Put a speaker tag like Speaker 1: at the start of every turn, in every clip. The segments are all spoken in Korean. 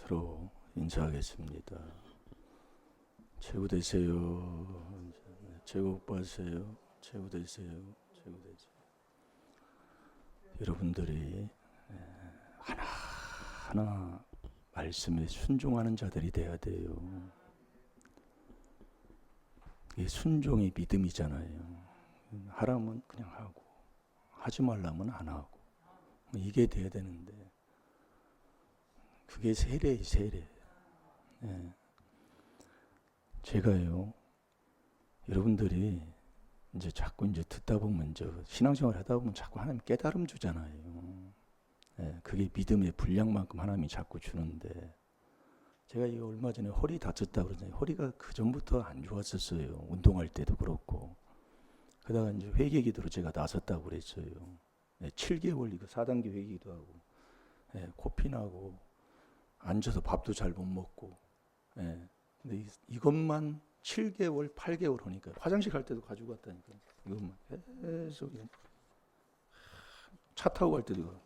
Speaker 1: 서로 인사하겠습니다. 최고 되세요. 최고 받으세요. 최고 되세요. 최고 되세요. 여러분들이 하나하나 말씀에 순종하는 자들이 돼야 돼요. 이게 순종이 믿음이잖아요. 하라면 그냥 하고 하지 말라면 안 하고 이게 돼야 되는데 그게 세례예요, 세례. 제가요, 여러분들이 이제 자꾸 이제 듣다 보면 신앙생활 하다 보면 자꾸 하나님 깨달음 주잖아요. 그게 믿음의 분량만큼 하나님이 자꾸 주는데 제가 이거 얼마 전에 허리 다쳤다고 그러잖아요. 허리가 그 전부터 안 좋았었어요. 운동할 때도 그렇고. 그러다가 이제 회개기도로 제가 나섰다고 그랬어요. 7개월 이거 4단계 회개기도 하고, 코피 나고, 앉아서 밥도 잘 못 먹고, 근데 이것만 7개월, 8개월 하니까 화장실 갈 때도 가지고 갔다니까. 이것만 계속 차 타고 갈 때도 이거.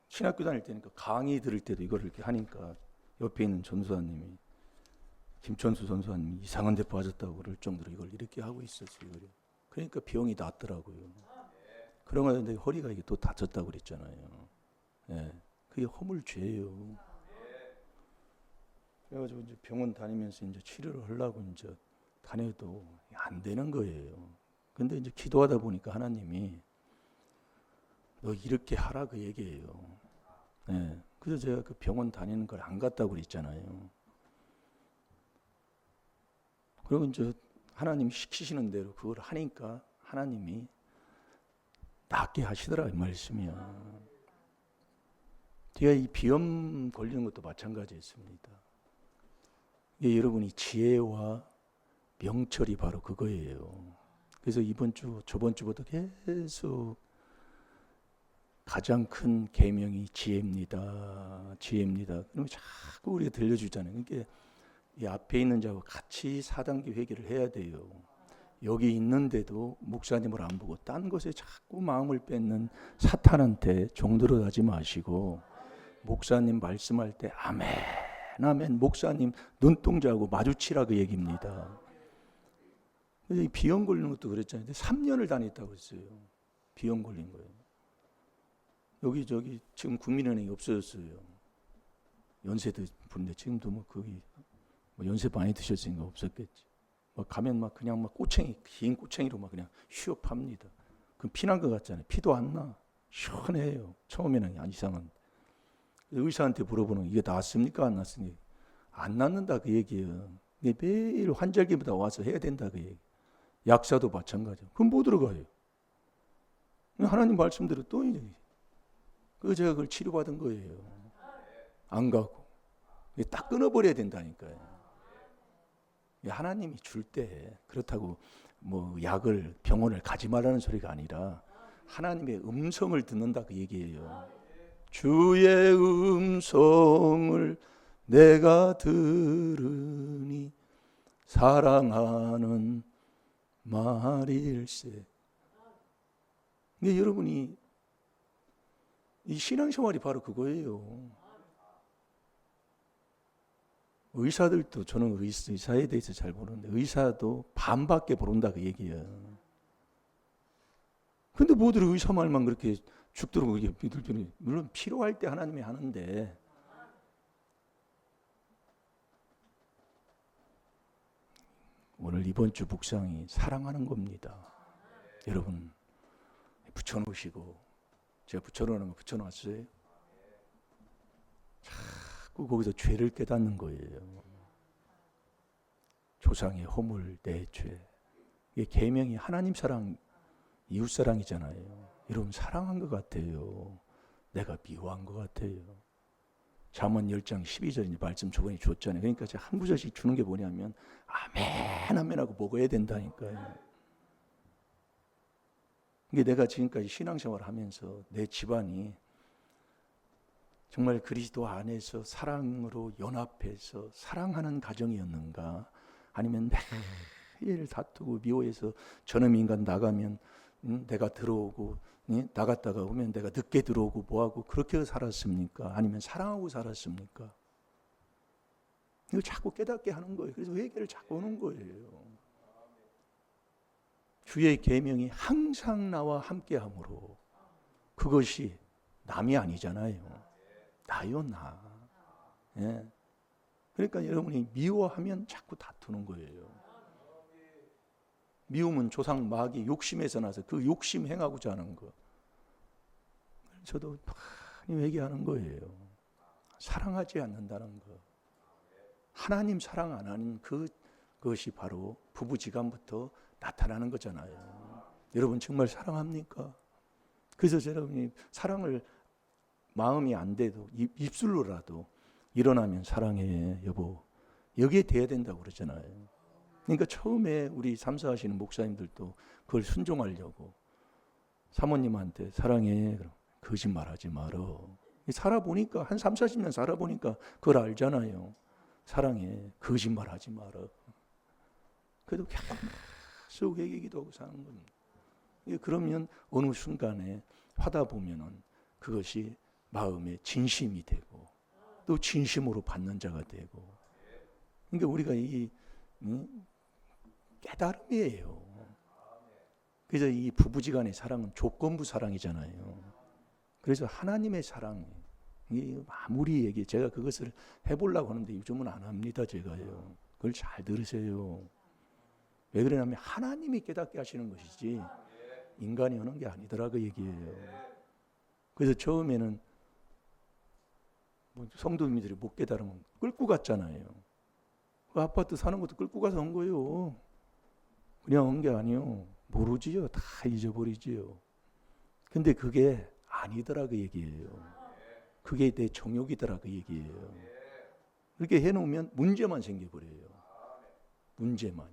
Speaker 1: 신학교 다닐 때니까 강의 들을 때도 이거를 이렇게 하니까 옆에 있는 전수사님이 김천수 전수사님이 이상한 데 빠졌다고 그럴 정도로 이걸 이렇게 하고 있었어요. 그러니까 병이 낫더라고요. 그런 거 근데 허리가 이게 또 다쳤다고 그랬잖아요. 그게 허물죄예요. 그래가지고 이제 병원 다니면서 이제 치료를 하려고 이제 다녀도 안 되는 거예요. 근데 이제 기도하다 보니까 하나님이 너 이렇게 하라 그 얘기예요. 그래서 제가 그 병원 다니는 걸 안 갔다고 그랬잖아요. 그리고 이제 하나님 시키시는 대로 그걸 하니까 하나님이 낫게 하시더라 이 말씀이야. 제가 이 비염 걸리는 것도 마찬가지였습니다. 이게 여러분이 지혜와 명철이 바로 그거예요. 그래서 이번 주, 저번 주부터 계속 가장 큰 계명이 지혜입니다. 지혜입니다. 그러면 자꾸 우리가 들려주잖아요. 그러니까 이 앞에 있는 자와 같이 4단계 회개를 해야 돼요. 여기 있는데도 목사님을 안 보고 딴 것에 자꾸 마음을 뺏는 사탄한테 종들어가지 마시고 목사님 말씀할 때 아멘 아멘 목사님 눈동자하고 마주치라 그 얘기입니다. 이 비염 걸리는 것도 그랬잖아요. 3년을 다녔다고 그랬어요. 비염 걸린 거예요. 여기 지금 국민은행이 없어졌어요. 연세도 분데 지금도 뭐 거기 뭐 연세 많이 드셨으니까 없었겠지. 막 가면 막 그냥 막 꼬챙이 긴 꼬챙이로 막 그냥 휴업합니다. 그럼 피난 것 같잖아요. 피도 안 나. 시원해요. 처음에는 안 이상한데. 의사한테 물어보는 이게 낫습니까 안 낫습니까? 안 낫는다 그 얘기예요. 매일 환절기마다 와서 해야 된다 그 얘기. 약사도 마찬가지예요. 그럼 못 들어가요. 하나님 말씀대로 또 이제 그 제가 그걸 치료받은 거예요. 안 가고 딱 끊어버려야 된다니까요. 하나님이 줄 때 그렇다고 뭐 약을 병원을 가지 말라는 소리가 아니라 하나님의 음성을 듣는다 그 얘기예요. 주의 음성을 내가 들으니 사랑하는 말일세. 근데 여러분이 이 신앙생활이 바로 그거예요. 의사들도 저는 의사에 대해서 잘 모르는데 의사도 반밖에 모른다 그 얘기예요. 근데 뭐들 의사 말만 그렇게 죽도록 믿을 줄은 물론 필요할 때 하나님이 하는데 오늘 이번 주 묵상이 사랑하는 겁니다. 여러분 붙여놓으시고 제가 붙여놓는 거 붙여놨어요. 자꾸 거기서 죄를 깨닫는 거예요. 조상의 허물, 내 죄. 이게 계명이 하나님 사랑, 이웃 사랑이잖아요. 여러분 사랑한 것 같아요. 내가 미워한 것 같아요. 잠언 10장 12절 말씀 저번에 줬잖아요. 그러니까 제가 한 구절씩 주는 게 뭐냐면 아멘 아멘 하고 먹어야 된다니까요. 이게 내가 지금까지 신앙생활을 하면서 내 집안이 정말 그리스도 안에서 사랑으로 연합해서 사랑하는 가정이었는가 아니면 매일 다투고 미워해서 저놈 인간 나가면 내가 들어오고 나갔다가 오면 내가 늦게 들어오고 뭐하고 그렇게 살았습니까? 아니면 사랑하고 살았습니까? 이거 자꾸 깨닫게 하는 거예요. 그래서 회개를 자꾸 오는 거예요. 주의 계명이 항상 나와 함께함으로 그것이 남이 아니잖아요. 나요 나. 예. 그러니까 여러분이 미워하면 자꾸 다투는 거예요. 미움은 조상 마귀 욕심에서 나서 그 욕심 행하고자 하는 거. 저도 많이 회개하는 거예요. 사랑하지 않는다는 거. 하나님 사랑 안 하는 그것이 바로 부부지간부터 나타나는 거잖아요. 여러분 정말 사랑합니까? 그래서 여러분이 사랑을 마음이 안 돼도 입술로라도 일어나면 사랑해 여보 여기에 돼야 된다고 그러잖아요. 그러니까 처음에 우리 삼사하시는 목사님들도 그걸 순종하려고 사모님한테 사랑해 그럼 거짓말하지 말어. 살아보니까 한 3, 40년 살아보니까 그걸 알잖아요. 사랑해 거짓말하지 말어. 그래도 계속 회개 기도하고 사는 겁니다. 그러면 어느 순간에 하다 보면은 그것이 마음에 진심이 되고 또 진심으로 받는 자가 되고. 그러니까 우리가 이 깨달음이에요. 그래서 이 부부지간의 사랑은 조건부 사랑이잖아요. 그래서 하나님의 사랑, 아무리 얘기 제가 그것을 해보려고 하는데 요즘은 안 합니다. 제가요. 그걸 잘 들으세요. 왜 그러냐면 하나님이 깨닫게 하시는 것이지 인간이 하는 게 아니더라 그 얘기예요. 그래서 처음에는 성도님들이 못 깨달으면 끌고 갔잖아요. 그 아파트 사는 것도 끌고 가서 온 거예요. 그냥 온 게 아니요. 모르지요. 다 잊어버리지요. 근데 그게 아니더라 그 얘기예요. 그게 내 정욕이더라 그 얘기예요. 그렇게 해놓으면 문제만 생겨버려요. 문제만.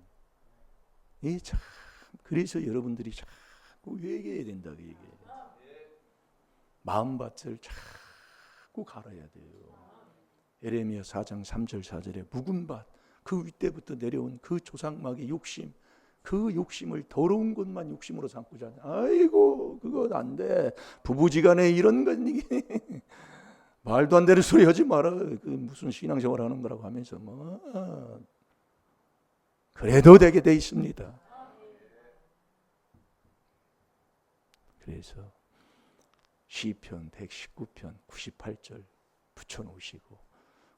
Speaker 1: 이 참 그래서 여러분들이 자꾸 회개해야 된다 그 얘기예요. 마음밭을 자꾸 갈아야 돼요. 예레미야 4장 3절 4절에 묵은 밭 그 윗대부터 내려온 그 조상마귀의 욕심 그 욕심을 더러운 것만 욕심으로 삼고자 하냐. 아이고 그건 안 돼. 부부지간에 이런 건 이게 말도 안 되는 소리 하지 마라. 그 무슨 신앙생활 하는 거라고 하면서 뭐 그래도 되게 돼 있습니다. 그래서 시편 119편 98절 붙여놓으시고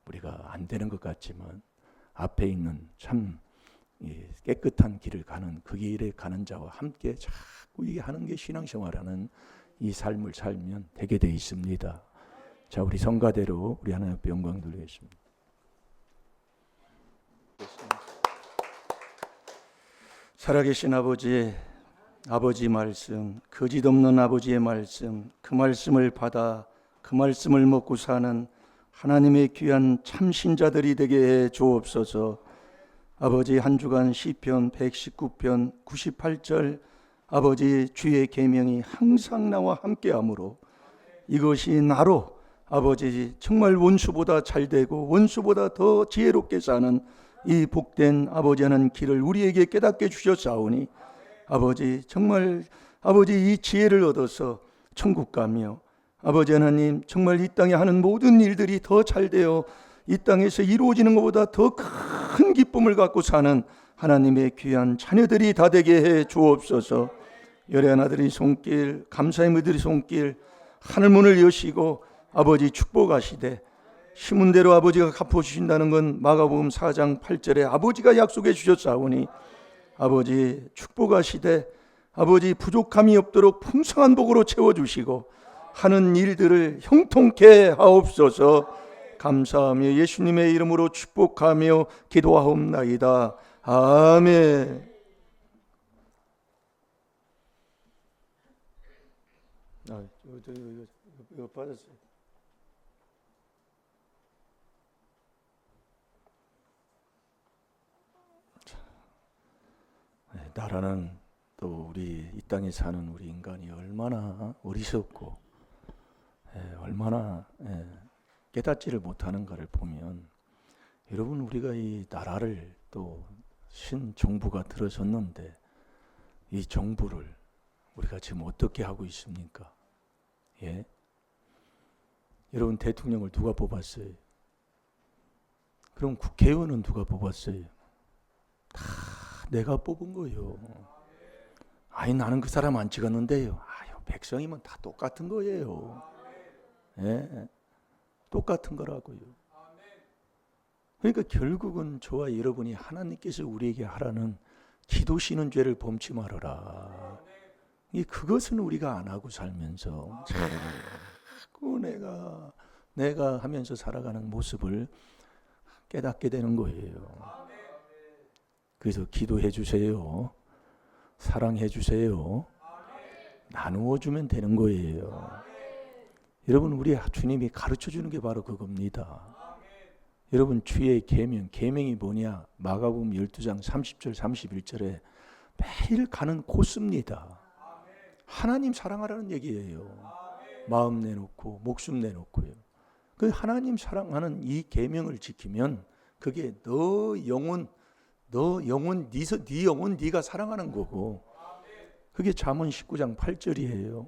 Speaker 1: 우리가 안 되는 것 같지만 앞에 있는 참 깨끗한 길을 가는 그 길에 가는 자와 함께 자꾸 이게 하는 게 신앙생활하는 이 삶을 살면 되게 돼 있습니다. 자, 우리 성가대로 우리 하나님 앞에 영광 돌리겠습니다. 살아계신 아버지 말씀, 거짓 없는 아버지의 말씀, 그 말씀을 받아 그 말씀을 먹고 사는 하나님의 귀한 참신자들이 되게 해 주옵소서. 아버지 한 주간 시편 119편 98절 아버지 주의 계명이 항상 나와 함께하므로 이것이 나로 아버지 정말 원수보다 잘되고 원수보다 더 지혜롭게 사는 이 복된 아버지 하는 길을 우리에게 깨닫게 주셨사오니 아버지 정말 아버지 이 지혜를 얻어서 천국 가며 아버지 하나님 정말 이 땅에 하는 모든 일들이 더 잘되어 이 땅에서 이루어지는 것보다 더 큰 기쁨을 갖고 사는 하나님의 귀한 자녀들이 다 되게 해 주옵소서. 열애한 아들의 손길 감사의 무들의 손길 하늘문을 여시고 아버지 축복하시되 심은 대로 아버지가 갚아주신다는 건 마가복음 4장 8절에 아버지가 약속해 주셨사오니 아버지 축복하시되 아버지 부족함이 없도록 풍성한 복으로 채워주시고 하는 일들을 형통케 하옵소서. 감사하며 예수님의 이름으로 축복하며 기도하옵나이다. 아멘. 이거 빠졌어요. 나라는 또 우리 이 땅에 사는 우리 인간이 얼마나 어리석고 얼마나 깨닫지를 못하는가를 보면 여러분 우리가 이 나라를 또 신정부가 들어섰는데 이 정부를 우리가 지금 어떻게 하고 있습니까? 예? 여러분, 대통령을 누가 뽑았어요? 그럼 국회의원은 누가 뽑았어요? 다 내가 뽑은 거예요. 아니, 나는 그 사람 안 찍었는데요. 아유, 백성이면 다 똑같은 거예요. 예? 똑같은 거라고요. 그러니까 결국은 저와 여러분이 하나님께서 우리에게 하라는 기도 쉬는 죄를 범치 말아라. 그것은 우리가 안 하고 살면서 자꾸 내가 하면서 살아가는 모습을 깨닫게 되는 거예요. 그래서 기도해 주세요. 사랑해 주세요. 나누어 주면 되는 거예요. 여러분, 우리 주님이 가르쳐 주는 게 바로 그겁니다. 여러분, 주의 계명이 뭐냐? 마가복음 12장 30절 31절에 매일 가는 코스입니다. 하나님 사랑하라는 얘기예요. 마음 내놓고 목숨 내놓고요. 그 하나님 사랑하는 이 계명을 지키면 그게 네 영혼 네가 사랑하는 거고, 그게 잠언 19장 8절이에요.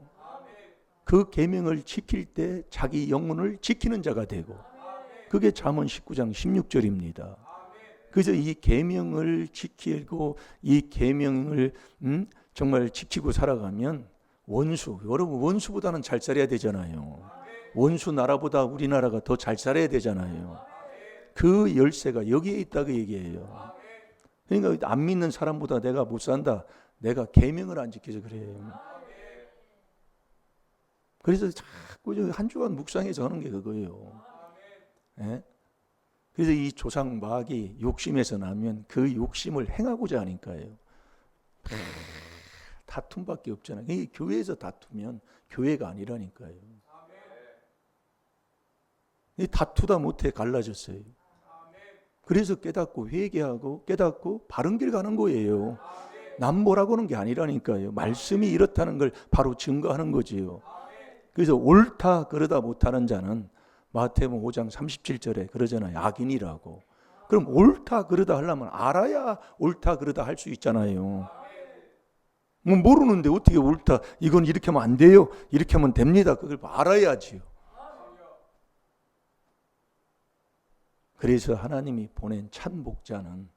Speaker 1: 그 계명을 지킬 때 자기 영혼을 지키는 자가 되고, 그게 잠언 19장 16절입니다. 그래서 이 계명을 지키고 이 계명을 정말 지키고 살아가면 여러분 원수보다는 잘 살아야 되잖아요. 원수 나라보다 우리나라가 더 잘 살아야 되잖아요. 그 열쇠가 여기에 있다고 얘기해요. 그러니까 안 믿는 사람보다 내가 못 산다. 내가 계명을 안 지켜서 그래요. 그래서 자꾸 한 주간 묵상해서 하는 게 그거예요. 예? 그래서 이 조상 마귀 욕심에서 나면 그 욕심을 행하고자 하니까요. 다툼밖에 없잖아요. 이 교회에서 다투면 교회가 아니라니까요. 이 다투다 못해 갈라졌어요. 그래서 깨닫고 회개하고 깨닫고 바른 길 가는 거예요. 남 뭐라고 하는 게 아니라니까요. 말씀이 이렇다는 걸 바로 증거하는 거지요. 그래서 옳다 그러다 못하는 자는 마태복음 5장 37절에 그러잖아요. 악인이라고. 그럼 옳다 그러다 하려면 알아야 옳다 그러다 할 수 있잖아요. 뭐 모르는데 어떻게 옳다, 이건 이렇게 하면 안 돼요, 이렇게 하면 됩니다, 그걸 알아야지요. 그래서 하나님이 보낸 참 목자는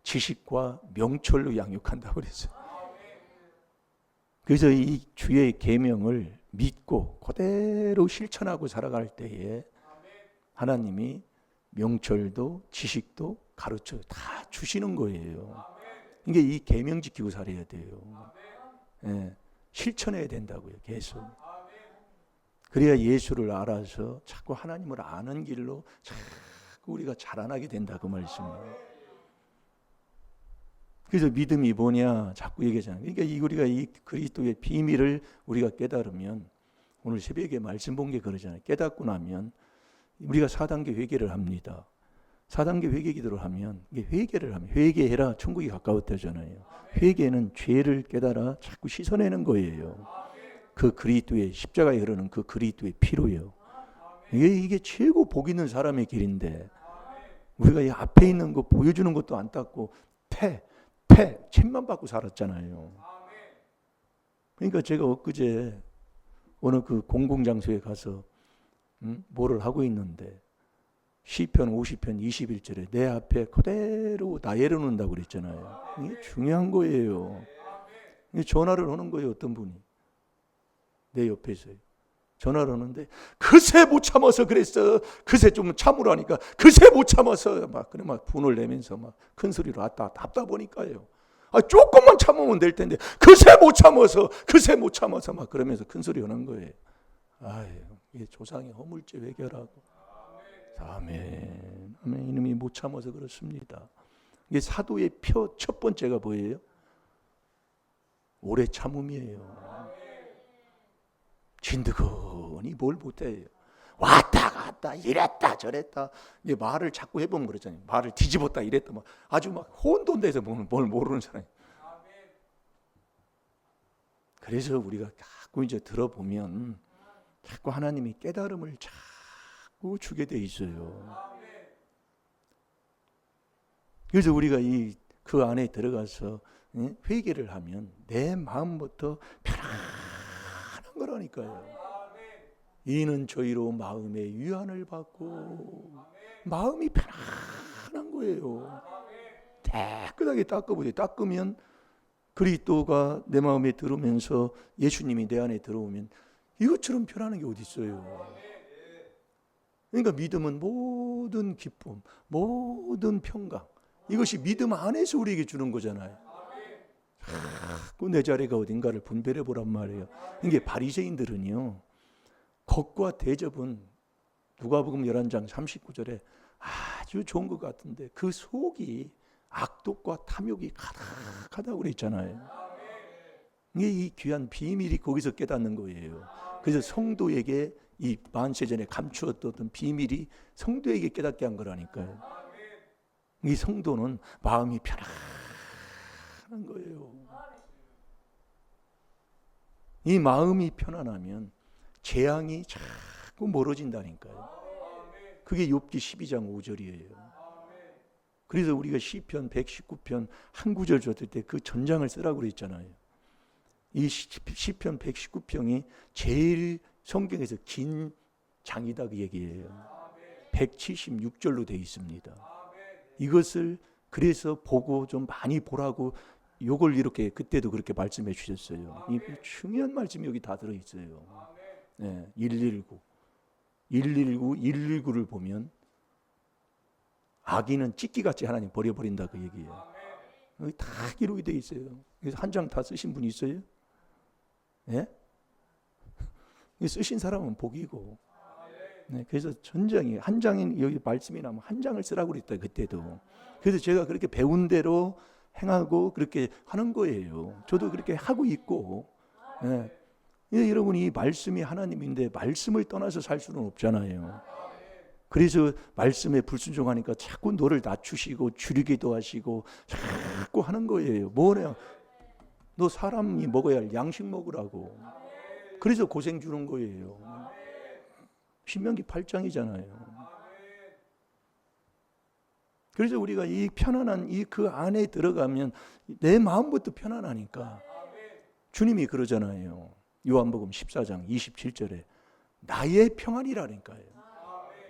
Speaker 1: 지식과 명철로 양육한다고 그랬어요. 그래서 이 주의 계명을 믿고 그대로 실천하고 살아갈 때에 하나님이 명철도 지식도 가르쳐 다 주시는 거예요. 이게 이 계명 지키고 살아야 돼요. 예, 실천해야 된다고요. 계속. 그래야 예수를 알아서 자꾸 하나님을 아는 길로 자꾸 우리가 자라나게 된다 그 말씀이에요. 그래서 믿음이 뭐냐 자꾸 얘기하잖아요. 그러니까 우리가 이 그리스도의 비밀을 우리가 깨달으면, 오늘 새벽에 말씀 본 게 그러잖아요. 깨닫고 나면 우리가 4단계 회개를 합니다. 4단계 회개 기도를 하면, 이게 회개를 하면 회개해라 천국이 가까웠다잖아요. 회개는 죄를 깨달아 자꾸 씻어내는 거예요. 그 그리스도의 십자가에 흐르는 그 그리스도의 피로요. 이게 최고 복 있는 사람의 길인데 우리가 이 앞에 있는 거 보여주는 것도 안 닦고 책만 받고 살았잖아요. 그러니까 제가 엊그제 어느 그 공공장소에 가서 뭐를 하고 있는데 시편 50편 21절에 내 앞에 그대로 나열해 놓는다고 그랬잖아요. 이게 중요한 거예요. 전화를 하는 거예요. 어떤 분이 내 옆에서요. 전화를 하는데 그새 못 참아서 그랬어. 그새 좀 참으라니까. 그새 못 참아서 막 분을 내면서 막 큰 소리로 왔다 답다 보니까요. 조금만 참으면 될 텐데 그새 못 참아서 막 그러면서 큰 소리 하는 거예요. 이게 조상의 허물죄 회개라고. 아멘. 이놈이 못 참아서 그렇습니다. 이게 사도의 표 첫 번째가 뭐예요? 오래 참음이에요. 진드거니 뭘 못해요. 왔다 갔다 이랬다 저랬다. 이게 말을 자꾸 해보면 그러잖아요. 말을 뒤집었다 이랬다 막 아주 막 혼돈돼서 뭘 모르는 사람이. 그래서 우리가 자꾸 이제 들어보면 자꾸 하나님이 깨달음을 자꾸 주게 돼 있어요. 그래서 우리가 그 안에 들어가서 회개를 하면 내 마음부터 편안한 거라니까요. 이는 저희로 마음의 위안을 받고 마음이 편안한 거예요. 깨끗하게 닦아보세요. 닦으면 그리스도가 내 마음에 들어오면서 예수님이 내 안에 들어오면 이것처럼 편안한 게 어디 있어요. 그러니까 믿음은 모든 기쁨, 모든 평강, 이것이 믿음 안에서 우리에게 주는 거잖아요. 내 자리가 어딘가를 분별해 보란 말이에요. 이게 바리새인들은요, 겉과 대접은 누가복음 11장 39절에 아주 좋은 것 같은데 그 속이 악독과 탐욕이 가득하다고 그랬잖아요. 이게 이 귀한 비밀이 거기서 깨닫는 거예요. 그래서 성도에게 이 만세전에 감추었던 비밀이 성도에게 깨닫게 한 거라니까요. 이 성도는 마음이 편안한 거예요. 이 마음이 편안하면 재앙이 자꾸 멀어진다니까요. 그게 욥기 12장 5절이에요. 그래서 우리가 시편 119편 한 구절 줬을 때 그 전장을 쓰라고 그랬잖아요. 이 시편 119편이 제일 성경에서 긴 장이다 그 얘기예요. 176절로 되어 있습니다. 이것을 그래서 보고 좀 많이 보라고 요걸 이렇게 그때도 그렇게 말씀해 주셨어요. 이 중요한 말씀이 여기 다 들어 있어요. 네, 119, 119를 보면 악인은 찢기같이 하나님 버려버린다 그 얘기예요. 여기 다 기록이 되어 있어요. 그래서 한 장 다 쓰신 분 있어요? 예? 쓰신 사람은 복이고. 네, 그래서 전장이 한 장이 여기 말씀이 나면 한 장을 쓰라고 그랬다 그때도. 그래서 제가 그렇게 배운 대로 행하고 그렇게 하는 거예요. 저도 그렇게 하고 있고. 예. 여러분 이 말씀이 하나님인데 말씀을 떠나서 살 수는 없잖아요. 그래서 말씀에 불순종하니까 자꾸 너를 낮추시고 줄이기도 하시고 자꾸 하는 거예요. 뭐냐? 너 사람이 먹어야 할 양식 먹으라고. 그래서 고생 주는 거예요. 신명기 8장이잖아요. 그래서 우리가 이 편안한 이 그 안에 들어가면 내 마음부터 편안하니까 주님이 그러잖아요. 요한복음 14장 27절에 나의 평안이라니까요.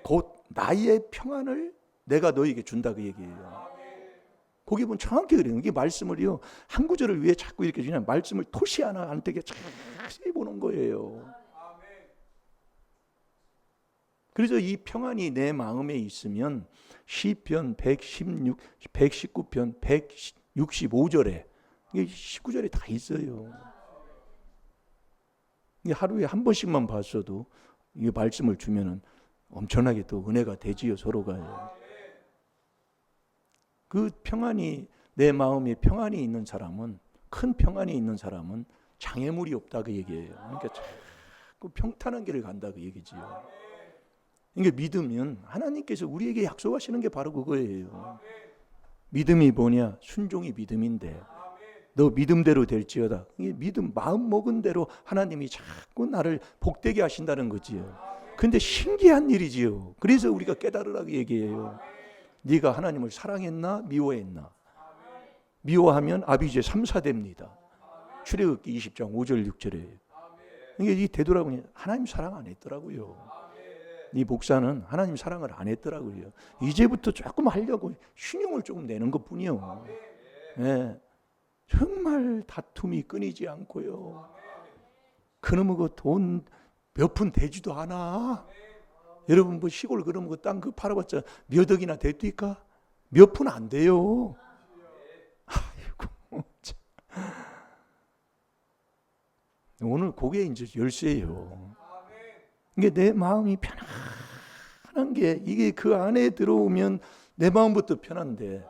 Speaker 1: 곧 나의 평안을 내가 너에게 준다 그 얘기예요. 거기 보면 정확히 그래요. 이게 말씀을요 한 구절을 왜 자꾸 이렇게 주냐, 말씀을 토시 하나 안 되게 자세히 보는 거예요. 그래서 이 평안이 내 마음에 있으면 시편 119편 165절에 이게 19절에 다 있어요. 이게 하루에 한 번씩만 봤어도 이 말씀을 주면은 엄청나게 또 은혜가 되지요, 서로가요. 그 평안이 내 마음에 평안이 있는 사람은, 큰 평안이 있는 사람은 장애물이 없다 그 얘기예요. 그러니까 자꾸 평탄한 길을 간다 그 얘기지요. 이게 믿으면 하나님께서 우리에게 약속하시는 게 바로 그거예요. 믿음이 뭐냐? 순종이 믿음인데 너 믿음대로 될지어다. 이게 믿음 마음 먹은 대로 하나님이 자꾸 나를 복되게 하신다는 거지요. 근데 신기한 일이지요. 그래서 우리가 깨달으라고 얘기해요. 네가 하나님을 사랑했나 미워했나? 미워하면 아비주의 3사됩니다. 출애굽기 20장 5절 6절에 이게 이 되돌아보니 하나님 사랑 안 했더라고요. 이 목사는 하나님 사랑을 안 했더라고요. 이제부터 조금 하려고 신용을 조금 내는 것뿐이요. 네. 정말 다툼이 끊이지 않고요. 그놈의 그 돈 몇 푼 되지도 않아. 여러분 뭐 시골 그러면 그 땅 그 팔아봤자 몇 억이나 됩니까? 몇 푼 안 돼요. 아이고 참. 오늘 그게 이제 열쇠예요. 이게 내 마음이 편안한 게 이게 그 안에 들어오면 내 마음부터 편한데,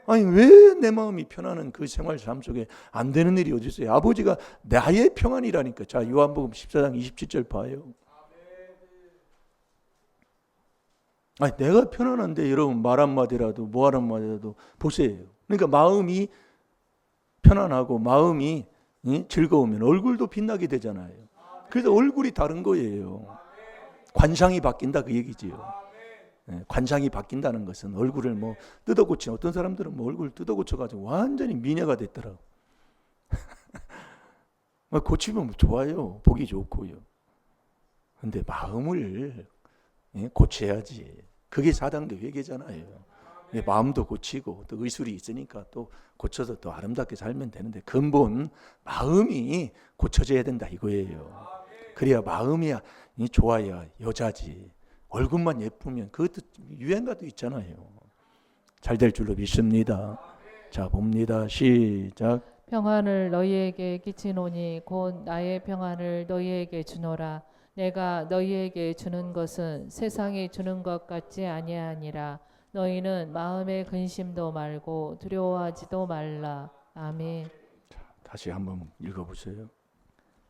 Speaker 1: 아니 왜 내 마음이 편안한 그 생활 삶 속에 안 되는 일이 어디 있어요? 아버지가 나의 평안이라니까. 자, 요한복음 14장 27절 봐요. 아니 내가 편안한데 여러분 말 한마디라도 뭐 한마디라도 보세요. 그러니까 마음이 편안하고 마음이 즐거우면 얼굴도 빛나게 되잖아요. 그래서 얼굴이 다른 거예요. 관상이 바뀐다 그 얘기지요. 관상이 바뀐다는 것은 얼굴을 뭐 뜯어고친, 어떤 사람들은 뭐 얼굴 뜯어고쳐가지고 완전히 미녀가 됐더라고. 고치면 좋아요. 보기 좋고요. 근데 마음을 고쳐야지. 그게 4단계 회개잖아요. 마음도 고치고 또 의술이 있으니까 또 고쳐서 또 아름답게 살면 되는데 근본 마음이 고쳐져야 된다 이거예요. 그래야 마음이 좋아야 여자지. 얼굴만 예쁘면 그것도 유행가도 있잖아요. 잘 될 줄로 믿습니다. 자 봅니다. 시작.
Speaker 2: 평안을 너희에게 끼치노니 곧 나의 평안을 너희에게 주노라. 내가 너희에게 주는 것은 세상이 주는 것 같지 아니하니라. 너희는 마음의 근심도 말고 두려워하지도 말라. 아멘.
Speaker 1: 다시 한번 읽어보세요.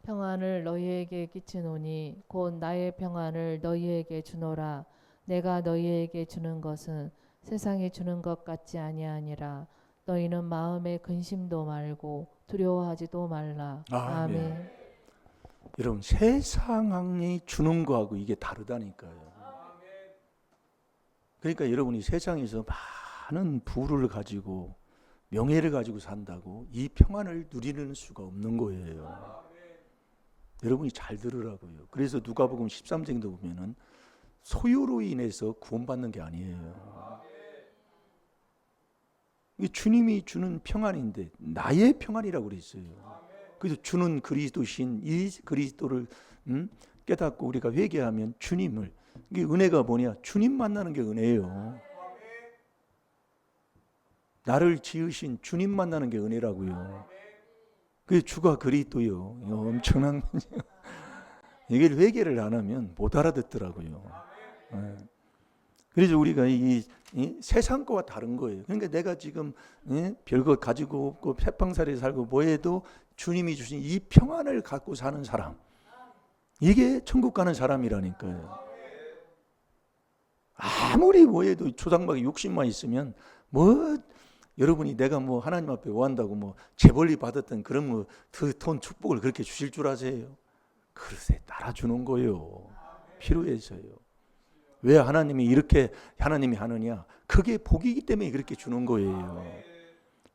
Speaker 2: 평안을 너희에게 끼치노니 곧 나의 평안을 너희에게 주노라. 내가 너희에게 주는 것은 세상이 주는 것 같지 아니하니라. 너희는 마음의 근심도 말고 두려워하지도 말라. 아멘.
Speaker 1: 여러분 세상이 주는 거하고 이게 다르다니까요. 그러니까 여러분이 세상에서 많은 부를 가지고 명예를 가지고 산다고 이 평안을 누리는 수가 없는 거예요. 여러분이 잘 들으라고요. 그래서 누가복음 13장도 보면은 소유로 인해서 구원받는 게 아니에요. 주님이 주는 평안인데 나의 평안이라고 그랬어요. 그래서 주는 그리스도신 이 그리스도를 깨닫고 우리가 회개하면 주님을, 이게 은혜가 뭐냐? 주님 만나는 게 은혜예요. 나를 지으신 주님 만나는 게 은혜라고요. 그 주가 그리스도요. 엄청난 거죠. 이게 회개를 안 하면 못 알아듣더라고요. 그래서 우리가 이 세상 거와 다른 거예요. 그러니까 내가 지금 별거 가지고 없고 폐방살이 살고 뭐해도 주님이 주신 이 평안을 갖고 사는 사람, 이게 천국 가는 사람이라니까요. 아무리 뭐해도 초상박에 욕심만 있으면 뭐 여러분이 내가 뭐 하나님 앞에 뭐 한다고 뭐 재벌리 받았던 그런 뭐 돈 축복을 그렇게 주실 줄 아세요? 그릇에 따라주는 거예요. 필요해서요. 왜 하나님이 이렇게 하나님이 하느냐? 그게 복이기 때문에 그렇게 주는 거예요.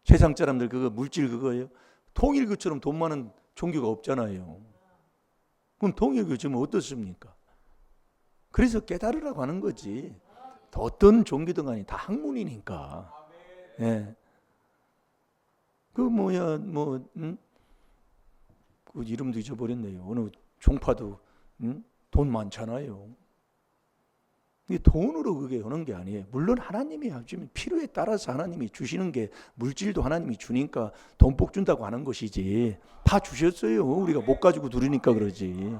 Speaker 1: 세상 사람들 그거 물질 그거예요. 통일교처럼 돈 많은 종교가 없잖아요. 그럼 통일교 주면 어떻습니까? 그래서 깨달으라고 하는 거지. 어떤 종교든 간에 다 학문이니까. 예. 그 뭐야 그 이름도 잊어버렸네요. 어느 종파도 돈 많잖아요. 이게 돈으로 그게 오는 게 아니에요. 물론 하나님이 주면 필요에 따라서 하나님이 주시는 게 물질도 하나님이 주니까 돈복 준다고 하는 것이지 다 주셨어요. 우리가 못 가지고 누리니까 그러지.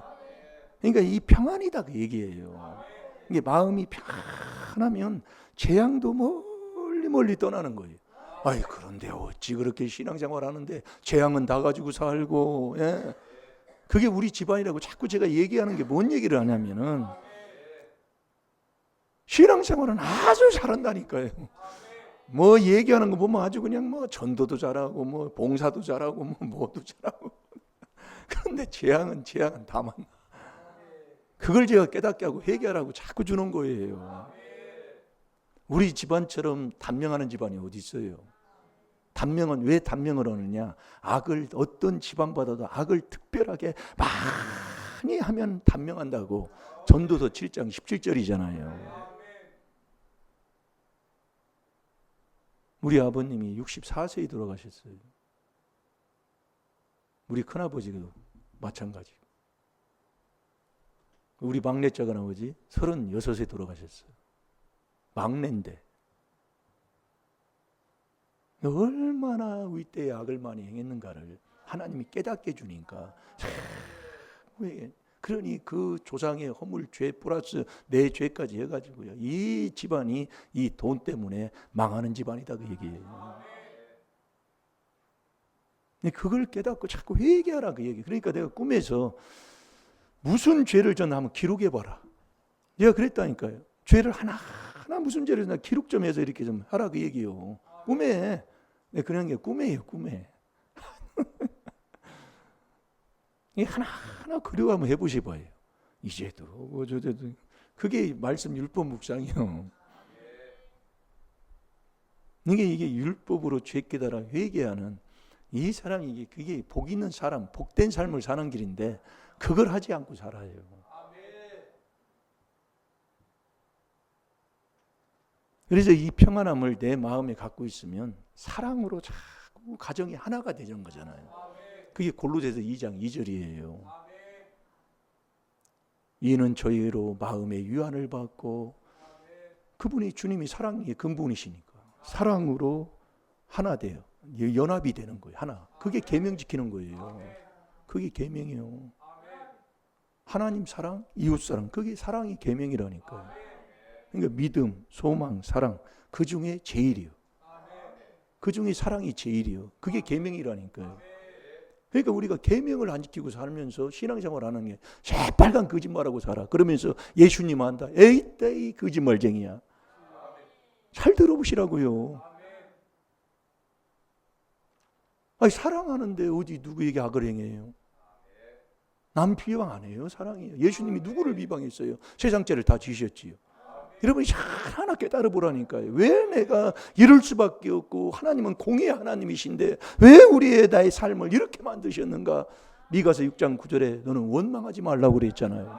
Speaker 1: 그러니까 이 평안이다 그 얘기예요. 이게 마음이 평안하면 재앙도 멀리 떠나는 거예요. 아이 그런데 어찌 그렇게 신앙생활 하는데 재앙은 다 가지고 살고, 예? 그게 우리 집안이라고 자꾸 제가 얘기하는 게 뭔 얘기를 하냐면은 신앙생활은 아주 잘한다니까요. 뭐 얘기하는 거 보면 아주 그냥 뭐 전도도 잘하고 뭐 봉사도 잘하고 뭐 뭐도 잘하고 그런데 재앙은 다 만나. 그걸 제가 깨닫게 하고 회개하라고 자꾸 주는 거예요. 우리 집안처럼 단명하는 집안이 어디 있어요? 단명은 왜 단명을 하느냐? 악을 어떤 지방보다도 악을 특별하게 많이 하면 단명한다고 전도서 7장 17절이잖아요. 우리 아버님이 64세에 돌아가셨어요. 우리 큰아버지도 마찬가지. 우리 막내자가 아버지 36에 돌아가셨어요. 막내인데 얼마나 위대의 악을 많이 행했는가를 하나님이 깨닫게 해주니까, 그러니 그 조상의 허물 죄 플러스 내 죄까지 해가지고요, 이 집안이 이 돈 때문에 망하는 집안이다 그 얘기예요. 그걸 깨닫고 자꾸 회개하라 그 얘기. 그러니까 내가 꿈에서 무슨 죄를 졌나 한번 기록해봐라. 내가 그랬다니까요. 죄를 하나하나 무슨 죄를 졌나 기록 좀 해서 이렇게 좀 하라 그 얘기요. 꿈에. 그런 게 꿈이에요. 꿈에. 하나하나 그리고 한번 해보셔봐요. 이제도 어저도 그게 말씀 율법 묵상이요. 이게 율법으로 죄 깨달아 회개하는 이 사랑이 그게 복 있는 사람, 복된 삶을 사는 길인데 그걸 하지 않고 살아요. 그래서 이 평안함을 내 마음에 갖고 있으면 사랑으로 자꾸 가정이 하나가 되는 거잖아요. 그게 골로새서 2장 2절이에요. 이는 저희로 마음의 유한을 받고 그분이 주님이 사랑의 근본이시니까 사랑으로 하나 돼요. 연합이 되는 거예요. 하나. 그게 계명 지키는 거예요. 그게 계명이에요. 하나님 사랑, 이웃 사랑. 그게 사랑이 계명이라니까요. 그러니까 믿음, 소망, 사랑 그 중에 제일이요. 그 중에 사랑이 제일이요. 그게 계명이라니까요. 그러니까 우리가 계명을 안 지키고 살면서 신앙생활 하는 게 새빨간 거짓말하고 살아. 그러면서 예수님 한다. 에이 거짓말쟁이야. 잘 들어보시라고요. 아니, 사랑하는데 어디 누구에게 악을 행해요? 남 비방 안 해요. 사랑이에요. 예수님이 누구를 비방했어요? 세상죄를 다 지셨지요. 여러분이 잘 하나 깨달아 보라니까요. 왜 내가 이럴 수밖에 없고 하나님은 공의 하나님이신데 왜 우리의 나의 삶을 이렇게 만드셨는가? 미가서 6장 9절에 너는 원망하지 말라고 그랬잖아요.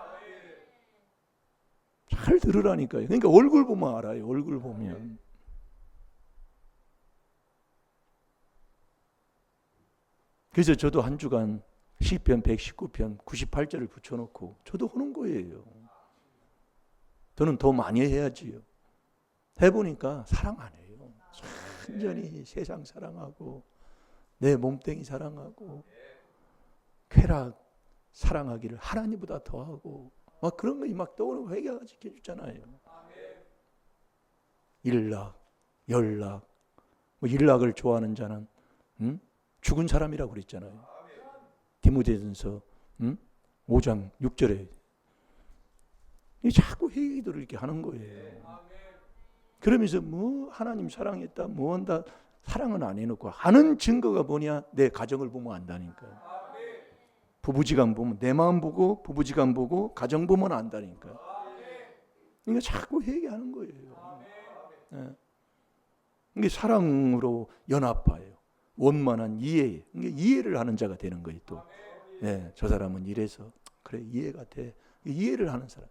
Speaker 1: 잘 들으라니까요. 그러니까 얼굴 보면 알아요. 얼굴 보면. 그래서 저도 한 주간 시편 119편 98절을 붙여놓고 저도 하는 거예요. 저는 더 많이 해야지요. 해보니까 사랑 안 해요. 완전히 세상 사랑하고 내 몸뚱이 사랑하고 쾌락 사랑하기를 하나님보다 더하고 막 그런 거 막 떠오르고 회개가 지켜주잖아요. 일락, 연락, 뭐 일락을 좋아하는 자는 죽은 사람이라고 그랬잖아요. 디모데전서 5장 6절에 자꾸 회의들을 이렇게 하는 거예요. 그러면서 뭐 하나님 사랑했다, 뭐 한다, 사랑은 안 해놓고 하는 증거가 뭐냐? 내 가정을 보면 안다니까요. 부부지간 보면 내 마음 보고 부부지간 보고 가정 보면 안다니까요. 그러니까 자꾸 회개하는 거예요. 네. 이게 사랑으로 연합하여요. 원만한 이해, 이해를 하는 자가 되는 거예요. 또, 네, 저 사람은 이래서 그래 이해가 돼. 이해를 하는 사람.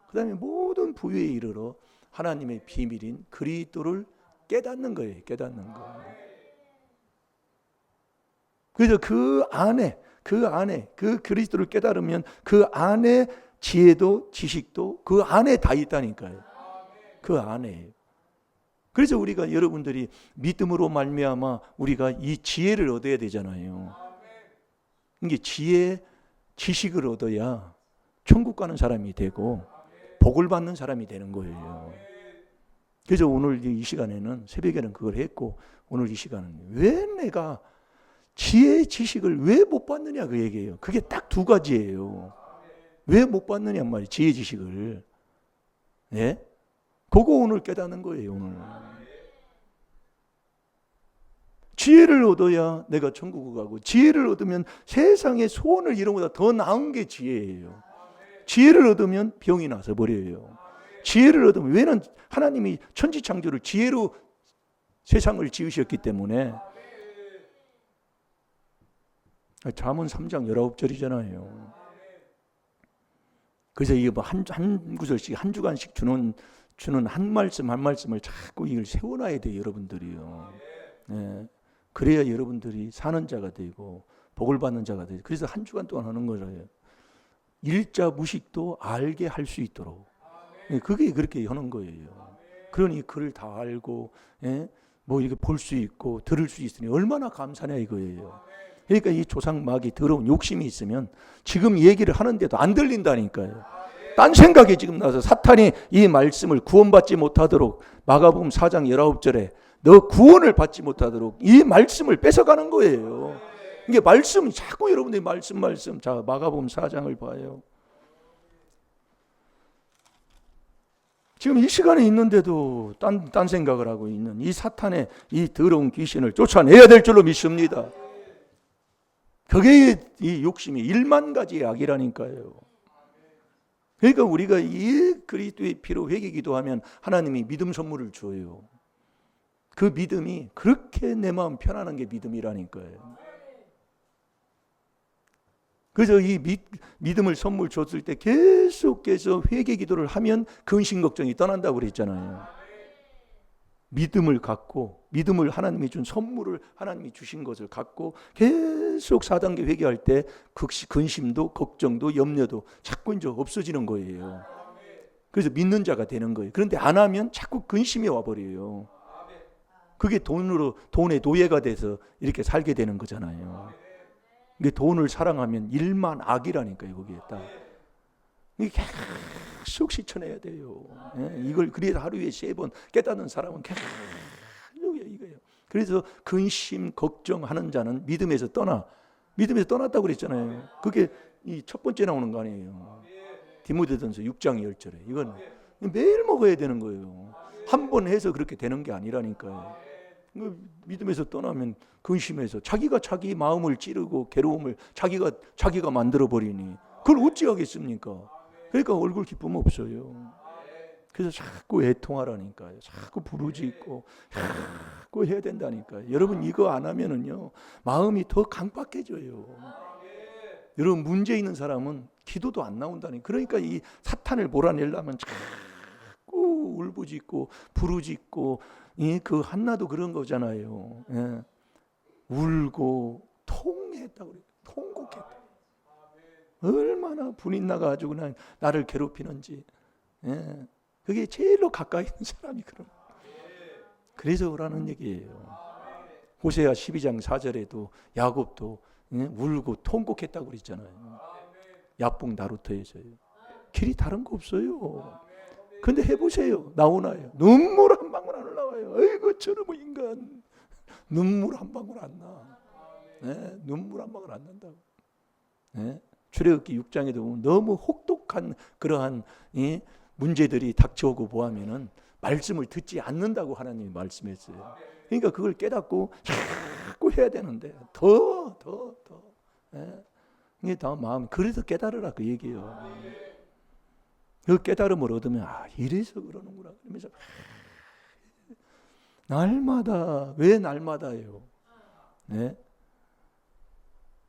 Speaker 1: 그 다음에 모든 부유에 이르러 하나님의 비밀인 그리스도를 깨닫는 거예요. 깨닫는 거. 그래서 그 안에 그 그리스도를 깨달으면 그 안에 지혜도 지식도 그 안에 다 있다니까요. 그 안에. 그래서 우리가 여러분들이 믿음으로 말미암아 우리가 이 지혜를 얻어야 되잖아요. 이게 지혜, 지식을 얻어야 천국 가는 사람이 되고 복을 받는 사람이 되는 거예요. 그래서 오늘 이 시간에는 새벽에는 그걸 했고 오늘 이 시간은 왜 내가 지혜, 지식을 왜 못 받느냐 그 얘기예요. 그게 딱 두 가지예요. 왜 못 받느냐 말이에요. 지혜, 지식을. 네? 그거 오늘 깨닫는 거예요. 오늘. 지혜를 얻어야 내가 천국을 가고 지혜를 얻으면 세상의 소원을 이룬 것보다 더 나은 게 지혜예요. 지혜를 얻으면 병이 나서 버려요. 지혜를 얻으면 왜는 하나님이 천지창조를 지혜로 세상을 지으셨기 때문에 잠언 3장 19절이잖아요. 그래서 이게 뭐 한 구절씩 한 주간씩 주는 한 말씀 한 말씀을 자꾸 이걸 세워놔야 돼요. 여러분들이요. 네. 그래야 여러분들이 사는 자가 되고 복을 받는 자가 되고 그래서 한 주간 동안 하는 거예요. 일자 무식도 알게 할 수 있도록. 그게 그렇게 하는 거예요. 그러니 그를 다 알고 뭐 이렇게 볼 수 있고 들을 수 있으니 얼마나 감사냐 이거예요. 그러니까 이 조상마귀 더러운 욕심이 있으면 지금 얘기를 하는데도 안 들린다니까요. 딴 생각이 지금 나서 사탄이 이 말씀을 구원받지 못하도록 마가복음 4장 19절에 너 구원을 받지 못하도록 이 말씀을 뺏어가는 거예요. 이게 말씀이 자꾸 여러분들이 말씀 자 마가복음 4장을 봐요. 지금 이 시간에 있는데도 딴 생각을 하고 있는 이 사탄의 이 더러운 귀신을 쫓아내야 될 줄로 믿습니다. 그게 이 욕심이 1만 가지의 악이라니까요. 그러니까 우리가 이 그리스도의 피로 회개 기도하면 하나님이 믿음 선물을 줘요. 그 믿음이 그렇게 내 마음 편안한 게 믿음이라니까요. 그래서 이 믿음을 선물 줬을 때 계속해서 회개 기도를 하면 근심 걱정이 떠난다고 그랬잖아요. 믿음을 갖고, 믿음을 하나님이 준 선물을 하나님이 주신 것을 갖고 계속 4단계 회개할 때 근심도 걱정도 염려도 자꾸 이제 없어지는 거예요. 그래서 믿는 자가 되는 거예요. 그런데 안 하면 자꾸 근심이 와버려요. 그게 돈의 노예가 돼서 이렇게 살게 되는 거잖아요. 이게 돈을 사랑하면 일만 악이라니까요. 거기에 딱 이게 계속 실천해야 돼요. 이걸 그래서 하루에 3번 깨닫는 사람은 계속 이거예요. 그래서 근심 걱정하는 자는 믿음에서 떠났다고 그랬잖아요. 그게 이 첫 번째 나오는 거 아니에요. 디모데전서 6장 10절에 이건 매일 먹어야 되는 거예요. 한 번 해서 그렇게 되는 게 아니라니까요. 믿음에서 떠나면 근심해서 자기가 자기 마음을 찌르고 괴로움을 자기가 만들어 버리니 그걸 어찌 하겠습니까? 그러니까 얼굴 기쁨 없어요. 그래서 자꾸 애통하라니까요. 자꾸 부르짖고 자꾸 해야 된다니까요. 여러분 이거 안 하면은요 마음이 더 강박해져요. 여러분 문제 있는 사람은 기도도 안 나온다니. 그러니까 이 사탄을 몰아내려면 자꾸 울부짖고 부르짖고 그 한나도 그런 거잖아요. 예. 울고 통했다고 그래요. 통곡했다. 얼마나 분이 나가지고 나를 괴롭히는지. 예. 그게 제일로 가까이 있는 사람이 그런. 그래서 오라는 얘기예요. 호세아 12장 4절에도 야곱도 울고 통곡했다고 그랬잖아요. 야복 나루터에서요. 길이 다른 거 없어요. 근데 해보세요. 나오나요? 눈물 한 방울 안 올라와요. 아이고 저놈의 인간. 눈물 한 방울 안 나. 네, 눈물 한 방울 안 난다고. 네? 출애굽기 6장에도 보면 너무 혹독한 그러한 문제들이 닥쳐오고 보하면은 말씀을 듣지 않는다고 하나님이 말씀했어요. 그러니까 그걸 깨닫고 자꾸 해야 되는데 더. 네? 이게 다 마음. 그래서 깨달으라 그 얘기예요. 그 깨달음을 얻으면 이래서 그러는구나. 그러면서 날마다 왜 날마다요? 네?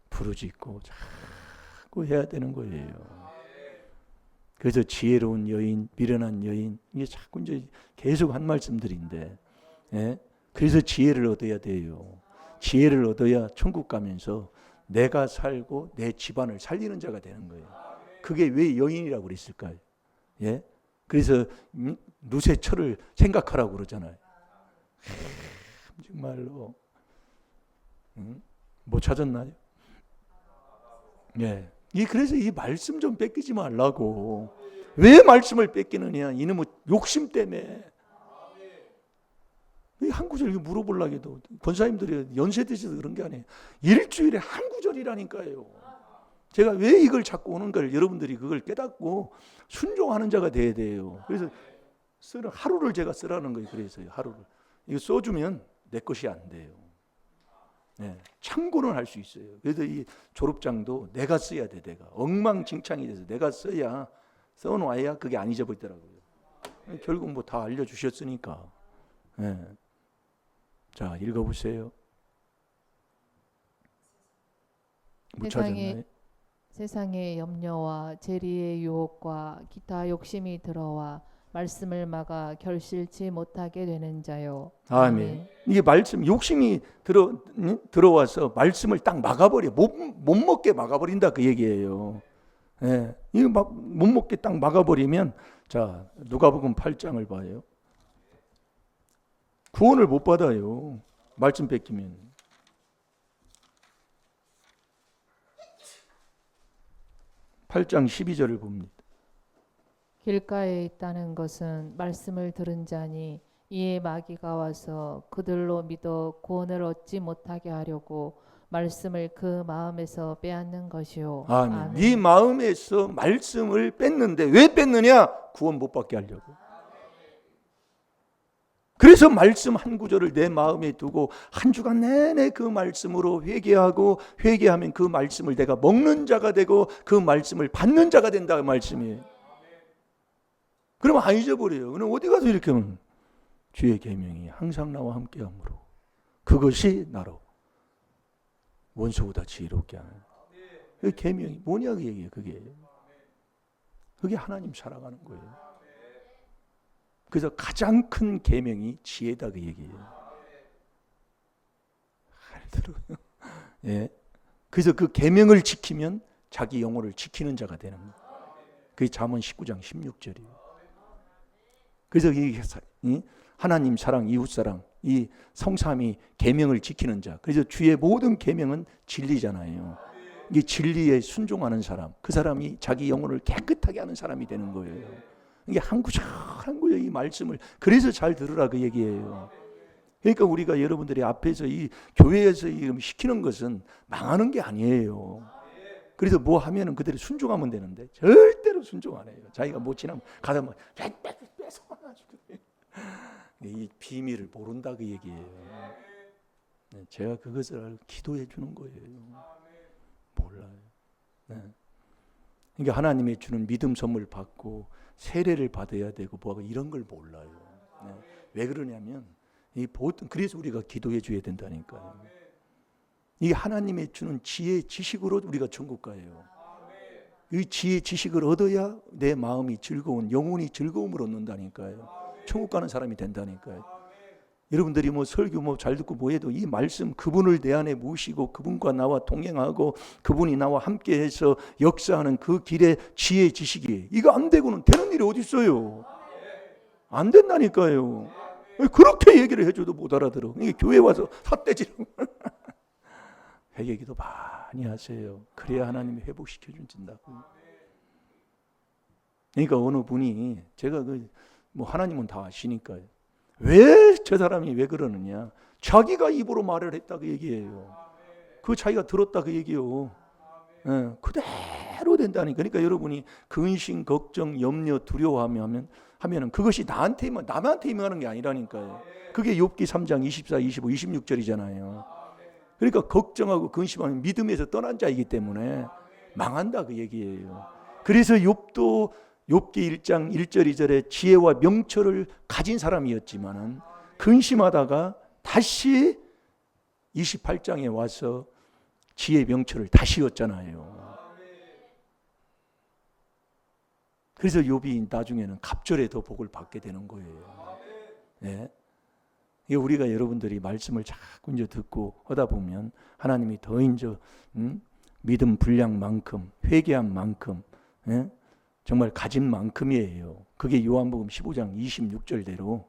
Speaker 1: 부르짖고 자꾸 해야 되는 거예요. 그래서 지혜로운 여인, 미련한 여인 이게 자꾸 이제 계속 한 말씀들인데, 네? 그래서 지혜를 얻어야 돼요. 지혜를 얻어야 천국 가면서 내가 살고 내 집안을 살리는 자가 되는 거예요. 그게 왜 여인이라고 그랬을까요? 예? 그래서 룻의 처를 생각하라고 그러잖아요. 정말로 못 찾았나요? 예. 그래서 이 말씀 좀 뺏기지 말라고. 왜 말씀을 뺏기느냐? 이놈의 욕심 때문에. 한 구절 물어보려고 해도 권사님들이 연세 드셔서 그런 게 아니에요. 일주일에 한 구절이라니까요. 제가 왜 이걸 자꾸 오는가를 여러분들이 그걸 깨닫고 순종하는 자가 돼야 돼요. 그래서 하루를 제가 쓰라는 거예요. 그래서요. 하루를. 이거 써주면 내 것이 안 돼요. 네, 참고는 할 수 있어요. 그래서 이 졸업장도 내가 써야 돼. 내가 엉망진창이 돼서 내가 써놓아야 그게 안 잊어버리더라고요. 결국 뭐 다 알려주셨으니까. 네. 자, 읽어보세요. 못 찾았나요?
Speaker 2: 세상의 염려와 재리의 유혹과 기타 욕심이 들어와 말씀을 막아 결실치 못하게 되는 자요.
Speaker 1: 아멘. 이게 말씀 욕심이 들어와서 말씀을 딱 막아버려. 못 먹게 막아버린다 그 얘기예요. 예. 이거 못 먹게 딱 막아버리면 자 누가복음 8장을 봐요. 구원을 못 받아요. 말씀 뺏기면. (8장 12절을) 봅니다.
Speaker 2: 길가에 있다는 것은 말씀을 들은 자니 이에 마귀가 와서 그들로 믿어 구원을 얻지 못하게 하려고 말씀을 그 마음에서 빼앗는 것이요.
Speaker 1: 아멘. 네 마음에서 말씀을 뺐는데 왜 뺐느냐? 구원 못 받게 하려고. 그래서 말씀 한 구절을 내 마음에 두고 한 주간 내내 그 말씀으로 회개하면 그 말씀을 내가 먹는 자가 되고 그 말씀을 받는 자가 된다 그 말씀이에요. 그러면 안 잊어버려요. 그럼 어디 가서 이렇게 하면 주의 계명이 항상 나와 함께함으로 그것이 나로 원수보다 지혜롭게 하는. 그 계명이 뭐냐 그 얘기예요. 그게 하나님 사랑하는 거예요. 그래서 가장 큰 계명이 지혜다 그 얘기예요. 알들어요. 예. 그래서 그 계명을 지키면 자기 영혼을 지키는 자가 되는 거예요. 그게 잠언 19장 16절이에요. 그래서 이 하나님 사랑, 이웃 사랑, 이 성삼위 계명을 지키는 자. 그래서 주의 모든 계명은 진리잖아요. 이게 진리에 순종하는 사람, 그 사람이 자기 영혼을 깨끗하게 하는 사람이 되는 거예요. 이게 한 구절 한 구절 이 말씀을 그래서 잘 들으라 그 얘기예요. 그러니까 우리가 여러분들이 앞에서 이 교회에서 시키는 것은 망하는 게 아니에요. 그래서 뭐 하면은 그대로 순종하면 되는데 절대로 순종 안 해요. 자기가 뭐 지나면 가다 뭐 뺏어가지고 이 비밀을 모른다 그 얘기예요. 네, 제가 그것을 알고 기도해 주는 거예요. 몰라요. 네. 그러니까 하나님이 주는 믿음 선물 받고 세례를 받아야 되고 뭐가 이런 걸 몰라요. 네. 왜 그러냐면 이 보통 그래서 우리가 기도해 줘야 된다니까요. 이 하나님이 주는 지혜 지식으로 우리가 천국 가요. 이 지혜 지식을 얻어야 내 마음이 즐거운 영혼이 즐거움을 얻는다니까요. 천국 가는 사람이 된다니까요. 여러분들이 뭐 설교 뭐 잘 듣고 뭐 해도 이 말씀 그분을 내 안에 모시고 그분과 나와 동행하고 그분이 나와 함께해서 역사하는 그 길의 지혜 지식이 이거 안 되고는 되는 일이 어디 있어요? 안 된다니까요. 그렇게 얘기를 해줘도 못 알아들어. 이게 교회 와서 삿대질하고 회개기도 많이 하세요. 그래야 하나님이 회복시켜 준다고. 그러니까 어느 분이 제가 뭐 하나님은 다 아시니까요. 왜 저 사람이 왜 그러느냐? 자기가 입으로 말을 했다 그 얘기예요. 그 자기가 들었다 그 얘기요. 예, 그대로 된다니까. 그러니까 여러분이 근심, 걱정, 염려, 두려워하면은 그것이 남한테 임하는 게 아니라니까요. 그게 욥기 3장 24, 25, 26절이잖아요. 그러니까 걱정하고 근심하면 믿음에서 떠난 자이기 때문에 망한다 그 얘기예요. 그래서 욥기 1장 1절 2절에 지혜와 명철을 가진 사람이었지만은 근심하다가 다시 28장에 와서 지혜 명철을 다시 얻잖아요. 그래서 욥이 나중에는 갑절에 더 복을 받게 되는 거예요. 네. 이게 우리가 여러분들이 말씀을 자꾸 이제 듣고 하다 보면 하나님이 더 이제 믿음 분량만큼 회개한 만큼 정말 가진 만큼이에요. 그게 요한복음 15장 26절대로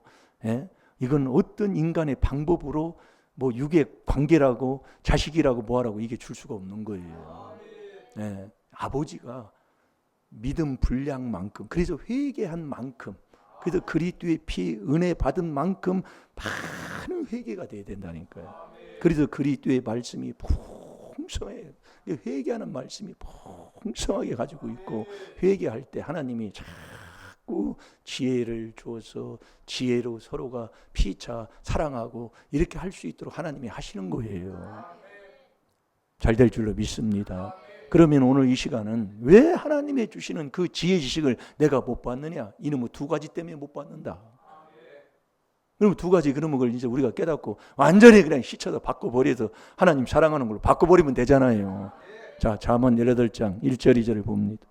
Speaker 1: 이건 어떤 인간의 방법으로 뭐 육의 관계라고 자식이라고 뭐하라고 이게 줄 수가 없는 거예요. 아버지가 믿음 분량만큼 그래서 회개한 만큼 그래서 그리스도의 피 은혜 받은 만큼 많은 회개가 돼야 된다니까요. 그래서 그리스도의 말씀이 풍성해요. 회개하는 말씀이 풍성하게 가지고 있고 회개할 때 하나님이 자꾸 지혜를 주어서 지혜로 서로가 피차 사랑하고 이렇게 할 수 있도록 하나님이 하시는 거예요. 잘 될 줄로 믿습니다. 그러면 오늘 이 시간은 왜 하나님이 주시는 그 지혜 지식을 내가 못 받느냐? 이놈의 두 가지 때문에 못 받는다. 그럼 두 가지 그런 걸 이제 우리가 깨닫고 완전히 그냥 시쳐서 바꿔버려서 하나님 사랑하는 걸로 바꿔버리면 되잖아요. 자, 잠언 18장 1절 2절을 봅니다.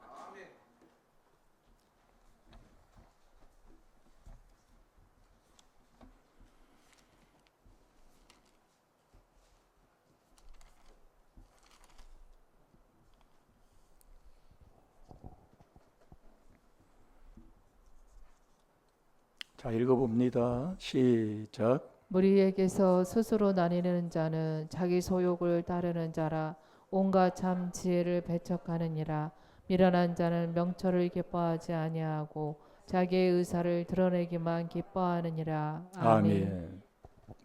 Speaker 1: 자, 읽어봅니다. 시작.
Speaker 2: 무리에게서 스스로 나뉘는 자는 자기 소욕을 따르는 자라 온갖 참 지혜를 배척하느니라. 미련한 자는 명철을 기뻐하지 아니하고 자기의 의사를 드러내기만 기뻐하느니라.
Speaker 1: 아멘.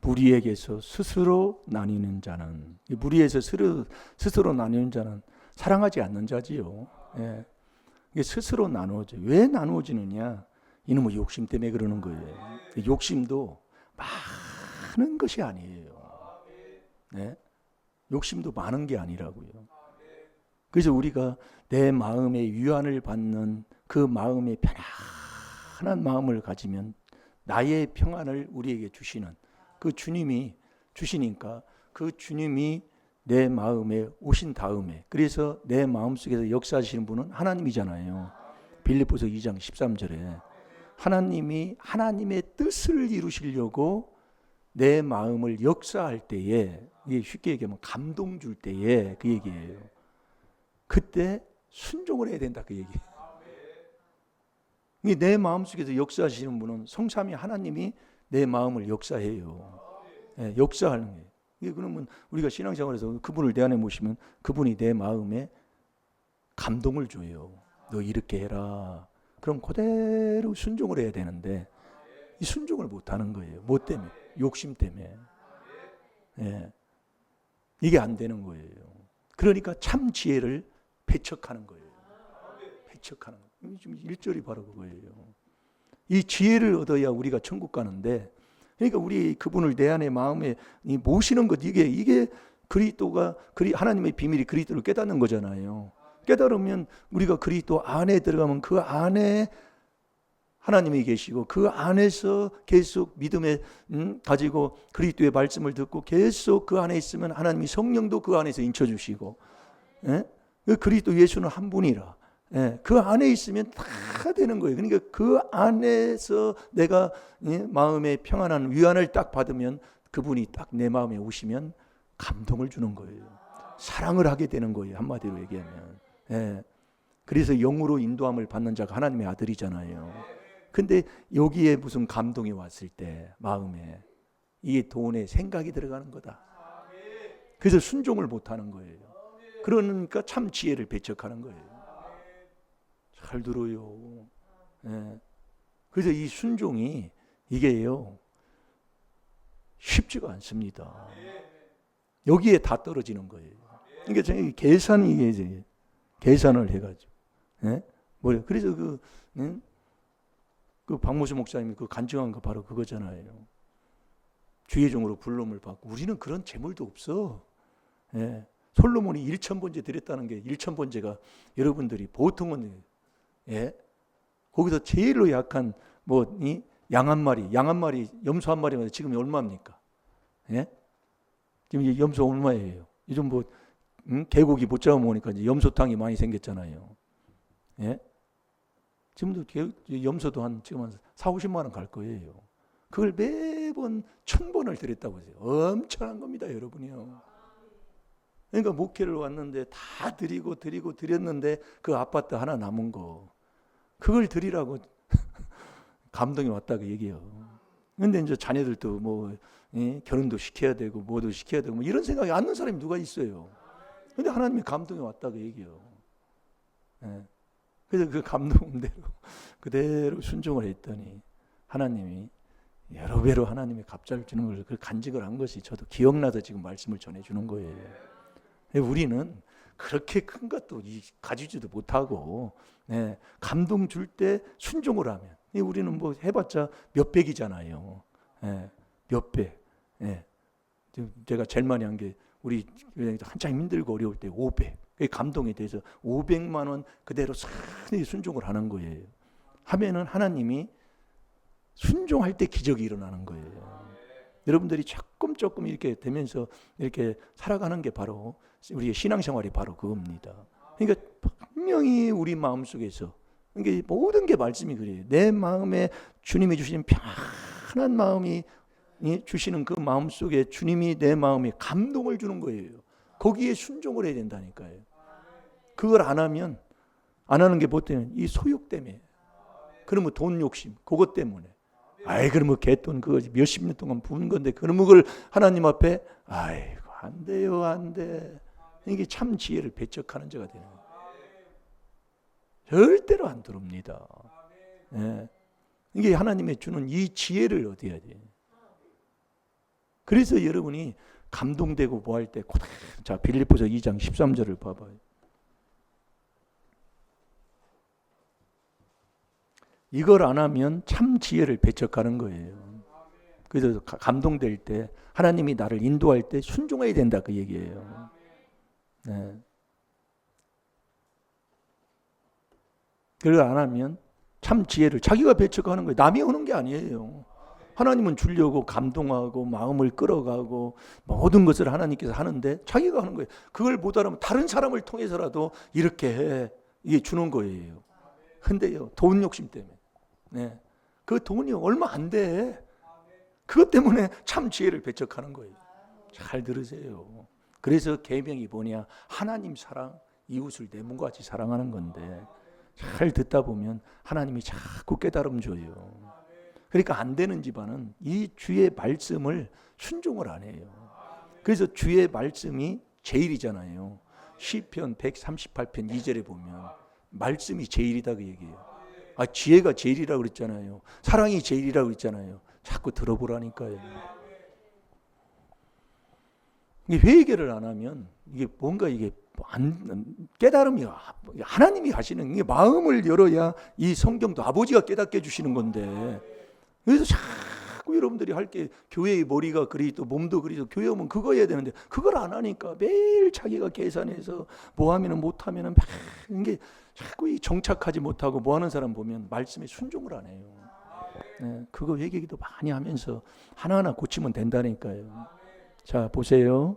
Speaker 1: 무리에게서 스스로 나뉘는 자는 무리에서 스스로 나뉘는 자는 사랑하지 않는 자지요. 예. 이게 스스로 나누어져. 왜 나누어지느냐? 이놈의 욕심 때문에 그러는 거예요. 욕심도 많은 것이 아니에요. 네? 욕심도 많은 게 아니라고요. 그래서 우리가 내 마음에 위안을 받는 그 마음의 편안한 마음을 가지면 나의 평안을 우리에게 주시는 그 주님이 주시니까 그 주님이 내 마음에 오신 다음에, 그래서 내 마음속에서 역사하시는 분은 하나님이잖아요. 빌립보서 2장 13절에 하나님이 하나님의 뜻을 이루시려고 내 마음을 역사할 때에, 이게 쉽게 얘기하면 감동 줄 때에 그 얘기예요. 그때 순종을 해야 된다 그 얘기예요. 내 마음속에서 역사하시는 분은 성삼위 하나님이 내 마음을 역사해요. 네, 역사하는 거예요. 이게 그러면 우리가 신앙생활에서 그분을 내 안에 모시면 그분이 내 마음에 감동을 줘요. 너 이렇게 해라. 그럼 그대로 순종을 해야 되는데 이 순종을 못하는 거예요. 뭐 때문에? 욕심 때문에. 예. 이게 안 되는 거예요. 그러니까 참 지혜를 배척하는 거예요. 배척하는 거예요. 지금 1절이 바로 그거예요. 이 지혜를 얻어야 우리가 천국 가는데, 그러니까 우리 그분을 내 안에 마음에 모시는 것, 이게 그리스도가 하나님의 비밀이 그리스도를 깨닫는 거잖아요. 깨달으면 우리가 그리스도 안에 들어가면 그 안에 하나님이 계시고 그 안에서 계속 믿음에 가지고 그리스도의 말씀을 듣고 계속 그 안에 있으면 하나님이 성령도 그 안에서 인쳐주시고, 예? 그리스도 예수는 한 분이라, 예? 그 안에 있으면 다 되는 거예요. 그러니까 그 안에서 내가 마음의 평안한 위안을 딱 받으면 그분이 딱 내 마음에 오시면 감동을 주는 거예요. 사랑을 하게 되는 거예요. 한마디로 얘기하면. 예. 그래서 영으로 인도함을 받는 자가 하나님의 아들이잖아요. 근데 여기에 무슨 감동이 왔을 때 마음에 이게 돈에 생각이 들어가는 거다. 그래서 순종을 못하는 거예요. 그러니까 참 지혜를 배척하는 거예요. 잘 들어요. 예. 그래서 이 순종이 이게요 쉽지가 않습니다. 여기에 다 떨어지는 거예요. 그러니까 저희 계산을 해가지고, 예? 뭐래? 그래서 그 박모수 목사님이 그 간증한 거 바로 그거잖아요. 주의 종으로 불름을 받고 우리는 그런 재물도 없어. 예. 솔로몬이 1,000번째 드렸다는 게 1,000번째가 여러분들이 보통은, 예? 거기서 제일로 약한 양 한 마리, 염소 한 마리면 지금 얼마입니까? 예? 지금 이제 염소 얼마예요? 요즘 개고기 못 잡아먹으니까 이제 염소탕이 많이 생겼잖아요. 예? 지금도 염소도 지금 한 4-50만 원 갈 거예요. 그걸 매번 1,000번을 드렸다고 하세요. 엄청난 겁니다, 여러분이요. 그러니까 목회를 왔는데 다 드렸는데 그 아파트 하나 남은 거 그걸 드리라고 감동이 왔다고 얘기해요. 근데 이제 자녀들도 결혼도 시켜야 되고 뭐도 시켜야 되고 이런 생각이 안 는 사람이 누가 있어요. 근데 하나님이 감동이 왔다고 얘기해요. 예. 그래서 그 감동대로 그대로 순종을 했더니 하나님이 여러 배로 하나님의 갑자를 주는 걸 그 간직을 한 것이 저도 기억나서 지금 말씀을 전해주는 거예요. 우리는 그렇게 큰 것도 가지지도 못하고, 네, 감동 줄 때 순종을 하면 우리는 해봤자 몇백이잖아요. 네, 몇백. 네. 제가 제일 많이 한 게 우리 한참 힘들고 어려울 때 500. 감동에 대해서 500만 원 그대로 선히 순종을 하는 거예요. 하면은 하나님이 순종할 때 기적이 일어나는 거예요. 여러분들이 조금 이렇게 되면서 이렇게 살아가는 게 바로 우리의 신앙생활이 바로 그겁니다. 그러니까 분명히 우리 마음속에서, 그러니까 모든 게 말씀이 그래요. 내 마음에 주님이 주신 편안한 마음이 주시는 그 마음속에 주님이 내 마음에 감동을 주는 거예요. 거기에 순종을 해야 된다니까요. 그걸 안 하면, 안 하는 게 뭐 때문에? 이 소욕 때문에. 그러면 돈 욕심, 그것 때문에. 그러면 개돈 그거 몇십 년 동안 부은 건데 그러면 그걸 하나님 앞에 안 돼요, 안 돼. 이게 참 지혜를 배척하는 자가 되는 거예요. 절대로 안 들어옵니다. 예. 이게 하나님의 주는 이 지혜를 얻어야 돼요. 그래서 여러분이 감동되고 뭐 할 때, 자, 빌립보서 2장 13절을 봐봐요. 이걸 안 하면 참 지혜를 배척하는 거예요. 그래서 감동될 때 하나님이 나를 인도할 때 순종해야 된다 그 얘기예요. 네. 그걸 안 하면 참 지혜를 자기가 배척하는 거예요. 남이 오는 게 아니에요. 하나님은 주려고 감동하고 마음을 끌어가고 모든 것을 하나님께서 하는데 자기가 하는 거예요. 그걸 못하면 다른 사람을 통해서라도 이렇게 해. 이게 주는 거예요. 근데요, 돈 욕심 때문에. 네. 그 돈이 얼마 안 돼. 그것 때문에 참 지혜를 배척하는 거예요. 잘 들으세요. 그래서 계명이 뭐냐? 하나님 사랑, 이웃을 내 몸과 같이 사랑하는 건데 잘 듣다 보면 하나님이 자꾸 깨달음 줘요. 그러니까 안 되는 집안은 이 주의 말씀을 순종을 안 해요. 그래서 주의 말씀이 제일이잖아요. 시편 138편 2절에 보면 말씀이 제일이다 그 얘기예요. 아, 지혜가 제일이라고 그랬잖아요. 사랑이 제일이라고 그랬잖아요. 자꾸 들어보라니까요. 이게 회개를 안 하면 이게 뭔가 이게 깨달음이 하나님이 하시는 이게 마음을 열어야 이 성경도 아버지가 깨닫게 해주시는 건데 그래서 자꾸 여러분들이 할 게 교회의 머리가 그리스도 몸도 그리스도 교회 오면 그거 해야 되는데 그걸 안 하니까 매일 자기가 계산해서 뭐 하면은 못 하면은 막 이게 자꾸 이 정착하지 못하고 뭐 하는 사람 보면 말씀에 순종을 안 해요. 네, 그거 회개기도 많이 하면서 하나하나 고치면 된다니까요. 자, 보세요.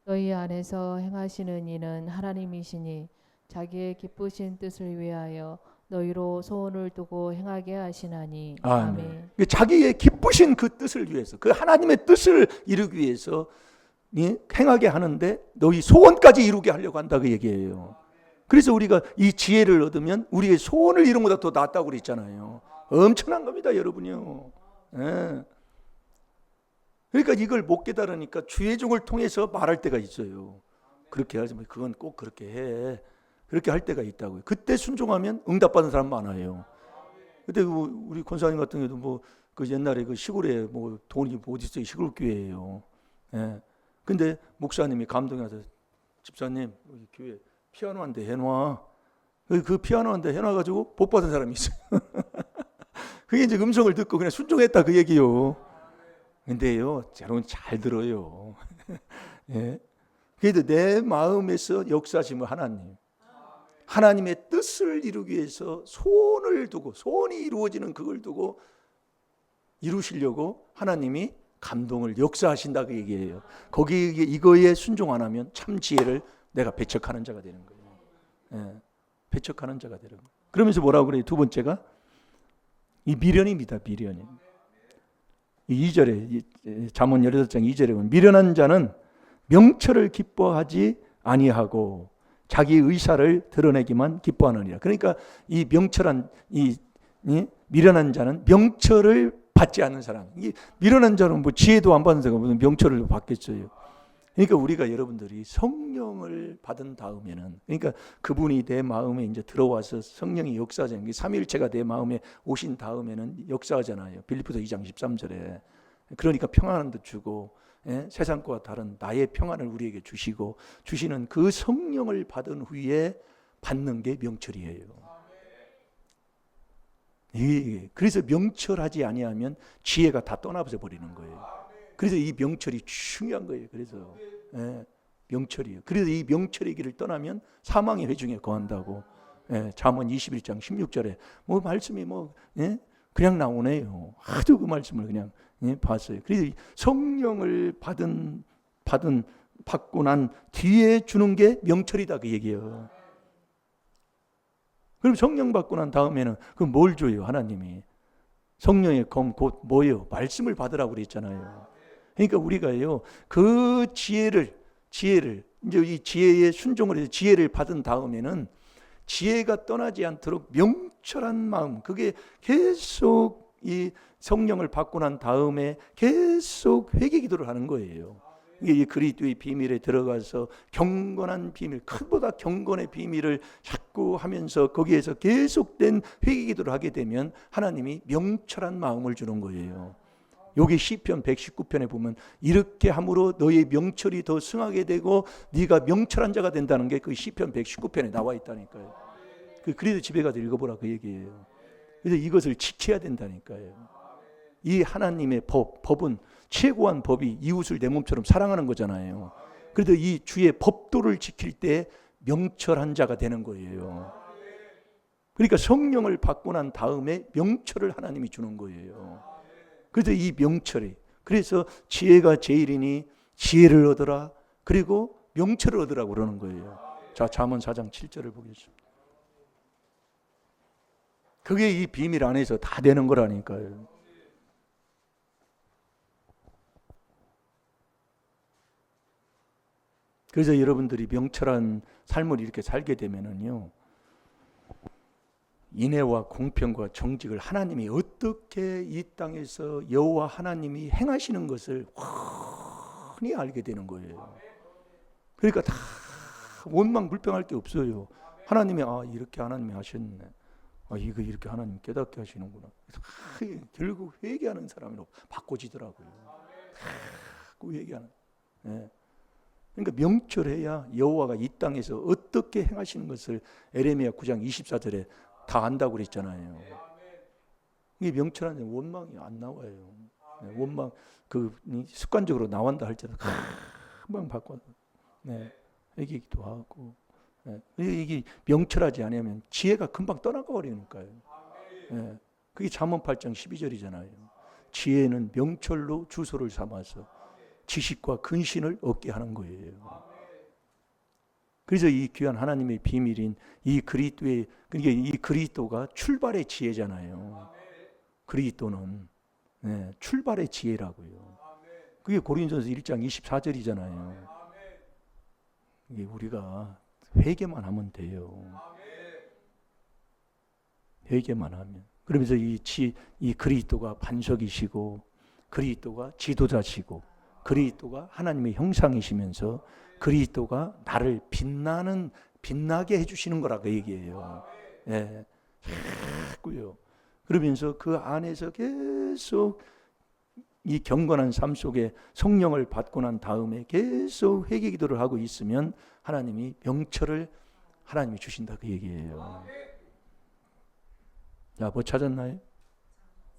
Speaker 2: 너희 안에서 행하시는 이는 하나님이시니 자기의 기쁘신 뜻을 위하여 너희로 소원을 두고 행하게 하시나니. 아멘.
Speaker 1: 자기의 기쁘신 그 뜻을 위해서 그 하나님의 뜻을 이루기 위해서 행하게 하는데 너희 소원까지 이루게 하려고 한다 그 얘기예요. 그래서 우리가 이 지혜를 얻으면 우리의 소원을 이룬 것보다 더 낫다고 그랬잖아요. 엄청난 겁니다, 여러분이요. 네. 그러니까 이걸 못 깨달으니까 주의 종을 통해서 말할 때가 있어요. 그렇게 하지 마. 그건 꼭 그렇게 해. 그렇게 할 때가 있다고요. 그때 순종하면 응답받는 사람 많아요. 그때 우리 권사님 같은 경우도 뭐 그 옛날에 그 시골에 뭐 돈이 어디 있어요? 시골 교회예요. 예. 근데 목사님이 감동이 와서 집사님 여기 교회 피아노 한 대 해놔. 그 피아노 한 대 해놔가지고 복 받은 사람이 있어요. 그게 이제 음성을 듣고 그냥 순종했다 그 얘기요. 근데요, 여러분 잘 들어요. 예. 그래도 내 마음에서 역사하시면 하나님의 뜻을 이루기 위해서 소원을 두고 소원이 이루어지는 그걸 두고 이루시려고 하나님이 감동을 역사하신다 그 얘기예요. 거기에 이거에 순종 안 하면 참 지혜를 내가 배척하는 자가 되는 거예요. 예. 배척하는 자가 되는 거예요. 그러면서 뭐라고 그래요? 두 번째가 이 미련입니다. 미련이. 2절에 잠언 18장 2절에 보면 미련한 자는 명철을 기뻐하지 아니하고 자기 의사를 드러내기만 기뻐하느니라. 그러니까 이 명철한 이 미련한 자는 명철을 받지 않는 사람. 이 미련한 자는 뭐 지혜도 안 받는 사람은 무슨 명철을 받겠어요. 그러니까 우리가 여러분들이 성령을 받은 다음에는 그러니까 그분이 내 마음에 이제 들어와서 성령이 역사하잖아요. 삼위일체가 내 마음에 오신 다음에는 역사하잖아요. 빌립보서 2장 13절에. 그러니까 평안도 주고 세상과 다른 나의 평안을 우리에게 주시고 주시는 그 성령을 받은 후에 받는 게 명철이에요. 그래서 명철하지 아니하면 지혜가 다 떠나버려 버리는 거예요. 그래서 이 명철이 중요한 거예요. 그래서 명철이에요. 그래서 이 명철의 길을 떠나면 사망의 회중에 거한다고. 잠언 21장 16절에 뭐 말씀이 그냥 나오네요. 아주 그 말씀을 그냥 봤어요. 그래서 성령을 받고 난 뒤에 주는 게 명철이다 그 얘기예요. 그럼 성령 받고 난 다음에는 그 뭘 줘요? 하나님이 성령의 검 곧 뭐예요? 말씀을 받으라고 그랬잖아요. 그러니까 우리가요 그 지혜를 이제 이 지혜에 순종을 해서 지혜를 받은 다음에는 지혜가 떠나지 않도록 명철한 마음, 그게 계속 이 성령을 받고 난 다음에 계속 회개 기도를 하는 거예요. 이게 그리스도의 비밀에 들어가서 경건한 비밀, 크보다 경건의 비밀을 자꾸 하면서 거기에서 계속된 회개 기도를 하게 되면 하나님이 명철한 마음을 주는 거예요. 여기 시편 119편에 보면 이렇게 함으로 너의 명철이 더 승하게 되고 네가 명철한 자가 된다는 게 그 시편 119편에 나와 있다니까요. 그래도 집에 가서 읽어보라 그 얘기예요. 그래서 이것을 지켜야 된다니까요. 이 하나님의 법은 최고한 법이 이웃을 내 몸처럼 사랑하는 거잖아요. 그래도 이 주의 법도를 지킬 때 명철한 자가 되는 거예요. 그러니까 성령을 받고 난 다음에 명철을 하나님이 주는 거예요. 그래서 이 명철이, 그래서 지혜가 제일이니 지혜를 얻어라. 그리고 명철을 얻으라고 그러는 거예요. 자, 잠언 4장 7절을 보겠습니다. 그게 이 비밀 안에서 다 되는 거라니까요. 그래서 여러분들이 명철한 삶을 이렇게 살게 되면은요, 인애와 공평과 정직을 하나님이 어떻게 이 땅에서 여호와 하나님이 행하시는 것을 훤히 알게 되는 거예요. 그러니까 다 원망 불평할 게 없어요. 하나님이 이렇게 하나님이 하셨네. 이거 이렇게 하나님 깨닫게 하시는구나. 결국 회개하는 사람으로 바꿔지더라고요. 그 회개하는. 네. 그러니까 명철해야 여호와가 이 땅에서 어떻게 행하시는 것을 에레미야 9장 24절에 다 안다고 그랬잖아요. 이게 명철한 원망이 안 나와요. 네, 원망 습관적으로 나온다 할지라도 금방 바꿔. 네, 회개기도 하고. 네, 이게 명철하지 않으면 지혜가 금방 떠나가 버리니까요. 네, 그게 잠언 8장 12절이잖아요. 지혜는 명철로 주소를 삼아서 지식과 근신을 얻게 하는 거예요. 그래서 이 귀한 하나님의 비밀인 이 그리스도의, 그러니까 이 그리스도가 출발의 지혜잖아요. 그리스도는 출발의 지혜라고요. 그게 고린도전서 1장 24절이잖아요. 이게 우리가 회개만 하면 돼요. 회개만 하면. 그러면서 이 그리스도가 반석이시고, 그리스도가 지도자시고, 그리스도가 하나님의 형상이시면서 그리스도가 나를 빛나게 해주시는 거라고 얘기해요. 예, 자꾸요. 그러면서 그 안에서 계속 이 경건한 삶 속에 성령을 받고 난 다음에 계속 회개 기도를 하고 있으면 하나님이 명철을 하나님이 주신다 그 얘기예요. 자, 뭐 찾았나요?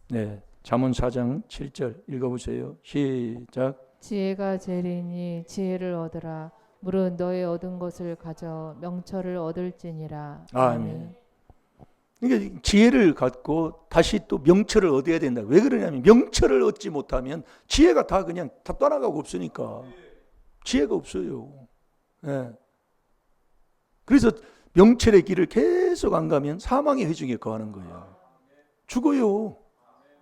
Speaker 1: 네, 잠언 4장 7절 읽어보세요. 시작.
Speaker 2: 지혜가 제일이니 지혜를 얻으라. 무릇 너의 얻은 것을 가져 명철을 얻을지니라.
Speaker 1: 아멘. 그러니까 지혜를 갖고 다시 또 명철을 얻어야 된다. 왜 그러냐면 명철을 얻지 못하면 지혜가 다 그냥 다 떠나가고 없으니까. 지혜가 없어요. 네. 그래서 명철의 길을 계속 안 가면 사망의 회중에 거하는 거예요. 죽어요.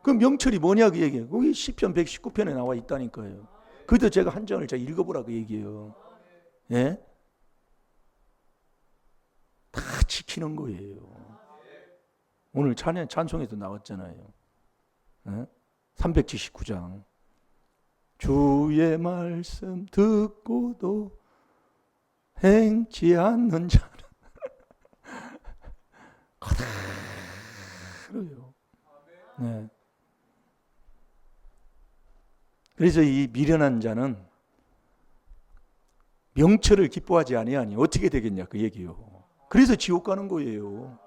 Speaker 1: 그럼 명철이 뭐냐 그 얘기예요. 거기 시편 119편에 나와 있다니까요. 그래도 제가 한 장을 제가 읽어보라 그 얘기예요. 예? 다 지키는 거예요. 오늘 찬송에도 나왔잖아요. 예? 379장. 주의 말씀 듣고도 행치 않는 자는 그래요. 네. 그래서 이 미련한 자는 명철을 기뻐하지 아니하니 어떻게 되겠냐 그 얘기요. 그래서 지옥 가는 거예요.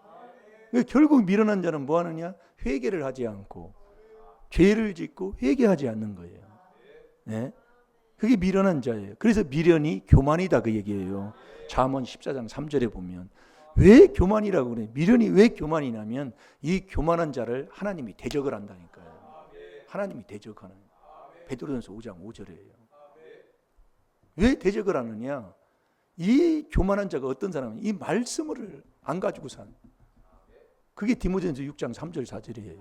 Speaker 1: 결국 미련한 자는 뭐 하느냐? 회개를 하지 않고 죄를 짓고 회개하지 않는 거예요. 네? 그게 미련한 자예요. 그래서 미련이 교만이다 그 얘기예요. 잠언 14장 3절에 보면 왜 교만이라고 그래? 미련이 왜 교만이냐면 이 교만한 자를 하나님이 대적을 한다니까요. 하나님이 대적하는. 베드로전서 5장 5절이에요. 왜 대적을 하느냐? 이 교만한 자가 어떤 사람은 이 말씀을 안 가지고 산. 그게 디모데전서 6장 3절 4절이에요.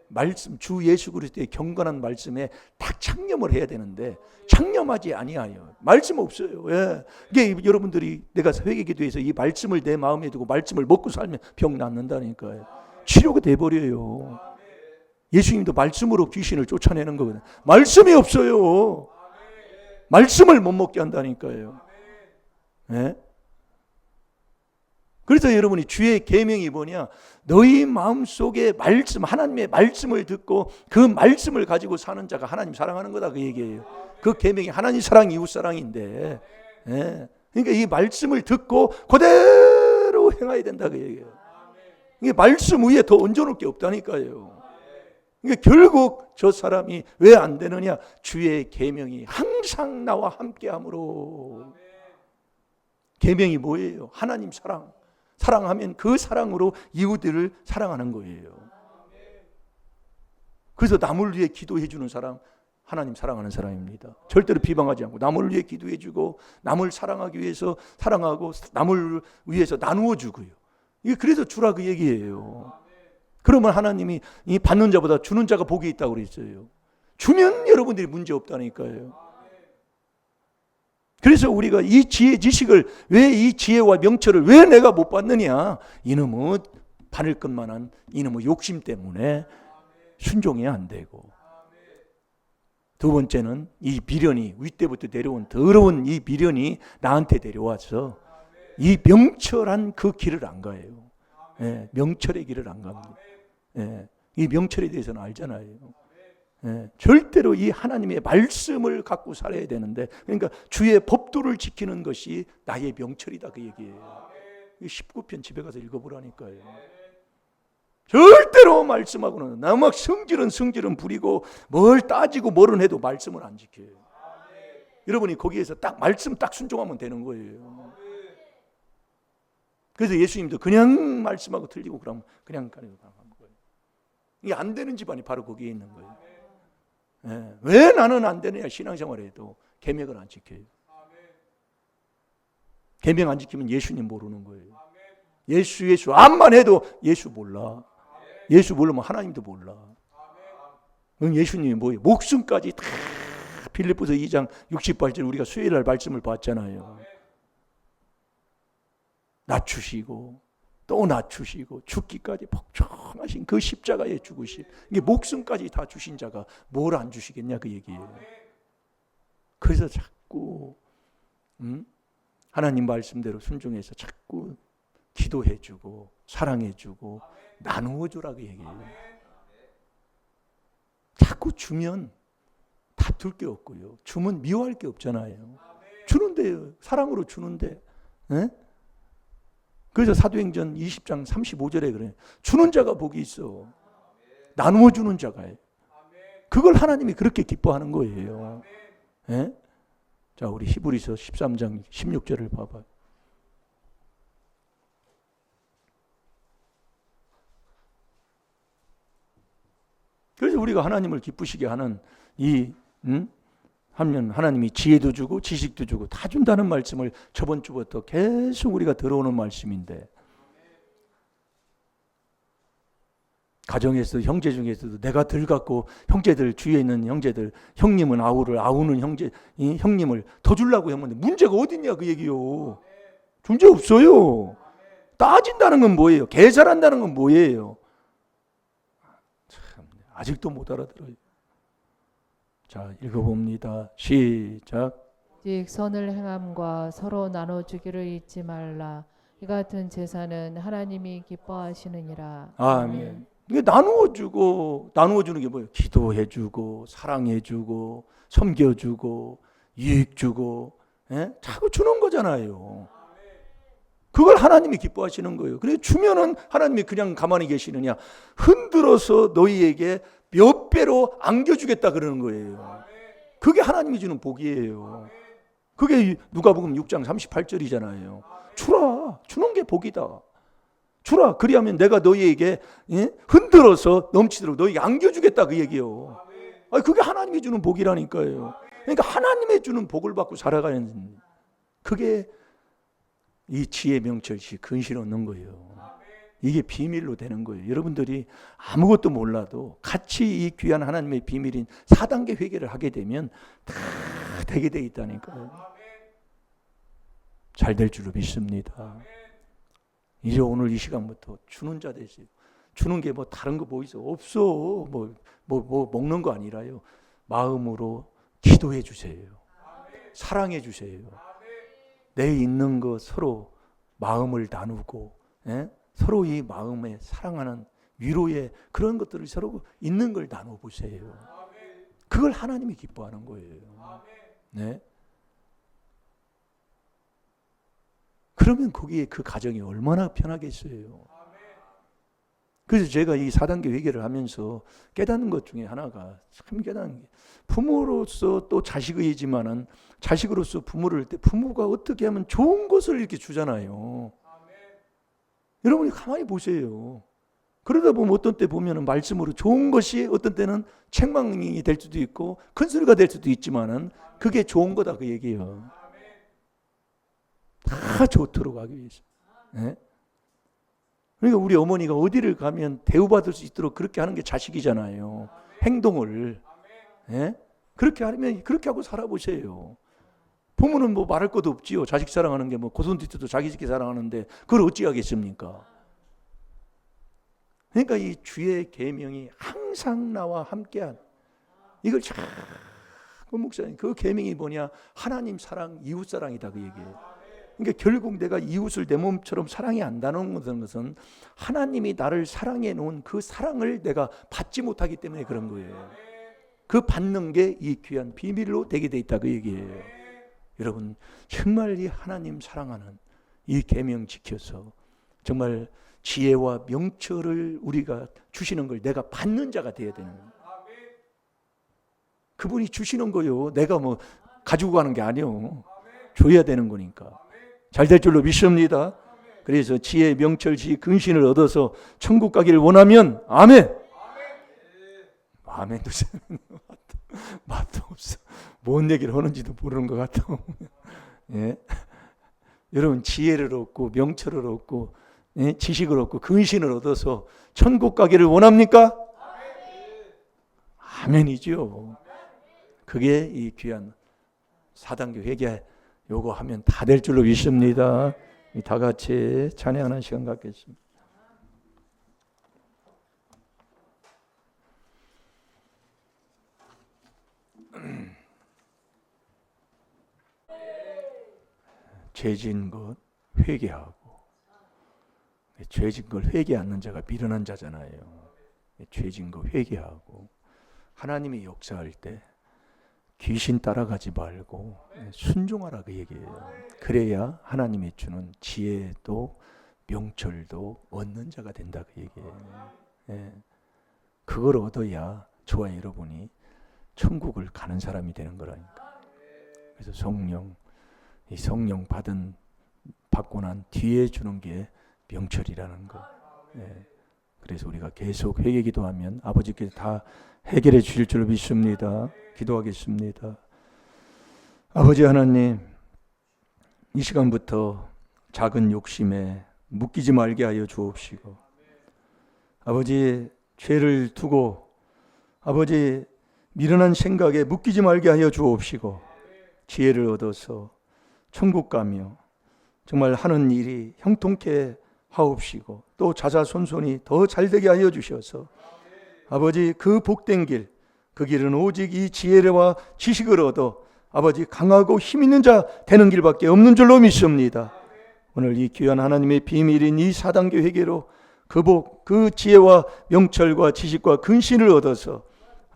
Speaker 1: 말씀, 주 예수 그리스도의 경건한 말씀에 딱 창념을 해야 되는데 창념하지 아니하여 말씀 없어요. 예. 이게 여러분들이 내가 회개기도해서 이 말씀을 내 마음에 두고 말씀을 먹고 살면 병 낫는다니까요. 치료가 돼버려요. 예수님도 말씀으로 귀신을 쫓아내는 거거든요. 말씀이 없어요. 말씀을 못 먹게 한다니까요. 예? 그래서 여러분이 주의 계명이 뭐냐? 너희 마음속에 말씀, 하나님의 말씀을 듣고 그 말씀을 가지고 사는 자가 하나님 사랑하는 거다 그 얘기예요. 그 계명이 하나님 사랑, 이웃 사랑인데, 예. 그러니까 이 말씀을 듣고 그대로 행해야 된다 그 얘기예요. 이게 말씀 위에 더 얹어놓을 게 없다니까요. 그러니까 결국 저 사람이 왜 안 되느냐? 주의 계명이 항상 나와 함께함으로. 계명이 뭐예요? 하나님 사랑. 사랑하면 그 사랑으로 이웃들을 사랑하는 거예요. 그래서 남을 위해 기도해 주는 사람, 하나님 사랑하는 사람입니다. 절대로 비방하지 않고 남을 위해 기도해 주고 남을 사랑하기 위해서 사랑하고 남을 위해서 나누어 주고요. 이게 그래서 주라 그 얘기예요. 그러면 하나님이 이 받는 자보다 주는 자가 복이 있다고 그랬어요. 주면 여러분들이 문제 없다니까요. 그래서 우리가 이 지혜 지식을, 왜 이 지혜와 명철을 왜 내가 못 받느냐, 이놈의 바늘 것만한 이놈의 욕심 때문에 순종이 안 되고, 두 번째는 이 미련이, 윗때부터 내려온 더러운 이 미련이 나한테 내려와서 이 명철한 그 길을 안 가요. 예, 명철의 길을 안 갑니다. 예, 이 명철에 대해서는 알잖아요. 예, 절대로 이 하나님의 말씀을 갖고 살아야 되는데, 그러니까 주의 법도를 지키는 것이 나의 명철이다 그 얘기예요. 19편 집에 가서 읽어보라니까요. 절대로 말씀하고는 나 막 성질은 부리고 뭘 따지고 뭐를 해도 말씀을 안 지켜요. 여러분이 거기에서 딱 말씀 딱 순종하면 되는 거예요. 그래서 예수님도 그냥 말씀하고 틀리고 그러면 그냥 가는 거예요. 이게 안 되는 집안이 바로 거기에 있는 거예요. 예, 왜 나는 안 되느냐, 신앙생활에도 계명을 안 지켜요. 계명 안 지키면 예수님 모르는 거예요. 예수 암만 해도 예수 몰라. 예수 모르면 하나님도 몰라. 그럼 예수님이 뭐예요? 목숨까지 다, 빌립보서 2장 68절 우리가 수요일 날 말씀을 봤잖아요. 낮추시고 또 낮추시고 죽기까지 복종하신 그 십자가에 죽으신, 이게 목숨까지 다 주신 자가 뭘 안 주시겠냐 그 얘기예요. 그래서 자꾸 하나님 말씀대로 순종해서 자꾸 기도해주고 사랑해주고 나누어주라고 얘기해요. 자꾸 주면 다툴 게 없고요. 주면 미워할 게 없잖아요. 주는데요. 사랑으로 주는데. 에? 그래서 사도행전 20장 35절에 그래요. 주는 자가 복이 있어. 나누어 주는 자가요. 그걸 하나님이 그렇게 기뻐하는 거예요. 에? 자, 우리 히브리서 13장 16절을 봐봐요. 그래서 우리가 하나님을 기쁘시게 하는 이 하면 하나님이 지혜도 주고 지식도 주고 다 준다는 말씀을 저번 주부터 계속 우리가 들어오는 말씀인데, 가정에서 형제 중에서도 내가 덜 갖고 형제들 주위에 있는 형제들, 형님은 아우는 형제 형님을 더 주려고 하면 문제가 어딨냐 그 얘기요. 문제 없어요. 따진다는 건 뭐예요? 계산한다는 건 뭐예요? 참, 아직도 못 알아들어요. 자, 읽어봅니다. 시작.
Speaker 2: 즉 선을 행함과 서로 나눠주기를 잊지 말라. 이 같은 제사는 하나님이 기뻐하시느니라.
Speaker 1: 아멘. 이게 나누어주는 게 뭐예요? 기도해주고 사랑해주고 섬겨주고 유익주고, 예? 자꾸 주는 거잖아요. 그걸 하나님이 기뻐하시는 거예요. 그래 주면은 하나님이 그냥 가만히 계시느냐? 흔들어서 너희에게 몇 배로 안겨주겠다 그러는 거예요. 그게 하나님이 주는 복이에요. 그게 누가복음 6장 38절이잖아요. 주라. 주는 게 복이다. 주라. 그리하면 내가 너희에게 흔들어서 넘치도록 너희에게 안겨주겠다 그 얘기예요. 그게 하나님이 주는 복이라니까요. 그러니까 하나님의 주는 복을 받고 살아가는, 그게 이 지혜 명철시 근실 얻는 거예요. 이게 비밀로 되는 거예요. 여러분들이 아무것도 몰라도 같이 이 귀한 하나님의 비밀인 4단계 회개를 하게 되면 다 되게 돼 있다니까요. 잘 될 줄로 믿습니다. 이제 오늘 이 시간부터 주는 자 되세요. 주는 게 뭐 다른 거 뭐 있어? 없어. 뭐 먹는 거 아니라요. 마음으로 기도해 주세요. 사랑해 주세요. 내 있는 거 서로 마음을 나누고, 예? 서로 이 마음에 사랑하는 위로의 그런 것들을 서로 있는 걸 나눠보세요. 그걸 하나님이 기뻐하는 거예요. 네? 그러면 거기에 그 가정이 얼마나 편하겠어요. 그래서 제가 이 4단계 회개를 하면서 깨닫는 것 중에 하나가, 참 깨닫는 게, 부모로서 또 자식이지만은 자식으로서 부모를 할 때 부모가 어떻게 하면 좋은 것을 이렇게 주잖아요. 여러분이 가만히 보세요. 그러다 보면 어떤 때 보면은 말씀으로 좋은 것이 어떤 때는 책망이 될 수도 있고 큰 소리가 될 수도 있지만은 그게 좋은 거다 그 얘기예요. 다 좋도록 하기 위해서. 예? 그러니까 우리 어머니가 어디를 가면 대우받을 수 있도록 그렇게 하는 게 자식이잖아요. 행동을. 예? 그렇게 하면 그렇게 하고 살아보세요. 부모는 뭐 말할 것도 없지요. 자식 사랑하는 게 뭐 고손뒤쳐도 자기 새끼 사랑하는데 그걸 어찌 하겠습니까? 그러니까 이 주의 계명이 항상 나와 함께한 이걸 자꾸 목사님 그 계명이 뭐냐? 하나님 사랑, 이웃 사랑이다 그 얘기예요. 그러니까 결국 내가 이웃을 내 몸처럼 사랑이 안 나누는 것은 하나님이 나를 사랑해 놓은 그 사랑을 내가 받지 못하기 때문에 그런 거예요. 그 받는 게 이 귀한 비밀로 되게 돼 있다 그 얘기예요. 여러분 정말 이 하나님 사랑하는 이 계명 지켜서 정말 지혜와 명철을 우리가 주시는 걸 내가 받는 자가 되어야 되는 거예요. 그분이 주시는 거요. 내가 뭐 가지고 가는 게 아니요. 줘야 되는 거니까. 잘 될 줄로 믿습니다. 그래서 지혜, 명철, 지혜, 근신을 얻어서 천국 가기를 원하면 아멘. 아멘도 맛도 없어. 뭔 얘기를 하는지도 모르는 것 같아. 예? 여러분 지혜를 얻고 명철을 얻고 예? 지식을 얻고 근신을 얻어서 천국 가기를 원합니까? 아멘이죠. 그게 이 귀한 4단계 회개 요거 하면 다 될 줄로 믿습니다. 다 같이 찬양하는 시간 갖겠습니다. 죄진 것 회개하고 죄진 걸 회개 않는 자가 미련한 자잖아요. 죄진 거 회개하고 하나님이 역사할 때 귀신 따라가지 말고 순종하라 그 얘기예요. 그래야 하나님이 주는 지혜도 명철도 얻는 자가 된다 그 얘기예요. 예. 그걸 얻어야 저와 여러분이 천국을 가는 사람이 되는 거라니까. 그래서 성령, 이 성령 받고 난 뒤에 주는 게 명철이라는 거. 예. 그래서 우리가 계속 회개 기도하면 아버지께서 다 해결해 주실 줄 믿습니다. 기도하겠습니다. 아버지 하나님, 이 시간부터 작은 욕심에 묶이지 말게 하여 주옵시고, 아버지 죄를 두고 아버지 미련한 생각에 묶이지 말게 하여 주옵시고, 지혜를 얻어서 천국 가며 정말 하는 일이 형통케 하옵시고, 또 자자손손이 더 잘되게 하여 주셔서 아버지 그 복된 길, 그 길은 오직 이 지혜와 지식을 얻어 아버지 강하고 힘 있는 자 되는 길밖에 없는 줄로 믿습니다. 오늘 이 귀한 하나님의 비밀인 이 4단계 회개로 그 복, 그 지혜와 명철과 지식과 근신을 얻어서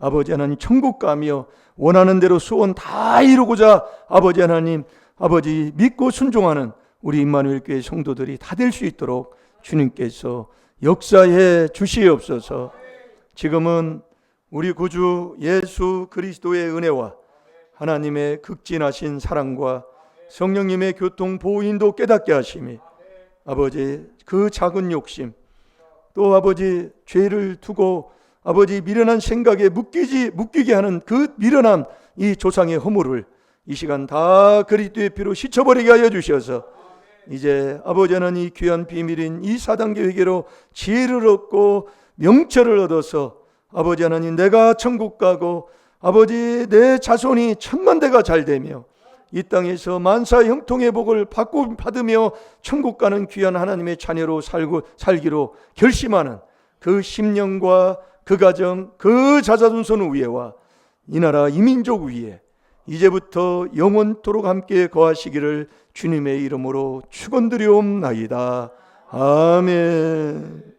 Speaker 1: 아버지 하나님 천국 가며 원하는 대로 소원 다 이루고자 아버지 하나님 아버지 믿고 순종하는 우리 임마누엘 교회 성도들이 다 될 수 있도록 주님께서 역사해 주시옵소서. 지금은 우리 구주 예수 그리스도의 은혜와 하나님의 극진하신 사랑과 성령님의 교통 보호인도 깨닫게 하심이 아버지 그 작은 욕심 또 아버지 죄를 두고 아버지 미련한 생각에 묶이게 하는 그 미련한 이 조상의 허물을 이 시간 다 그리스도의 피로 씻어버리게 하여 주셔서 이제 아버지 하나님 이 귀한 비밀인 이 4단계 회개로 지혜를 얻고 명철을 얻어서 아버지 하나님 내가 천국 가고 아버지 내 자손이 천만대가 잘되며 이 땅에서 만사 형통의 복을 받으며 천국 가는 귀한 하나님의 자녀로 살기로 결심하는 그 심령과 그 가정 그 자자손손 위에와 이 나라 이 민족 위에 이제부터 영원토록 함께 거하시기를 주님의 이름으로 축원드리옵나이다. 아멘.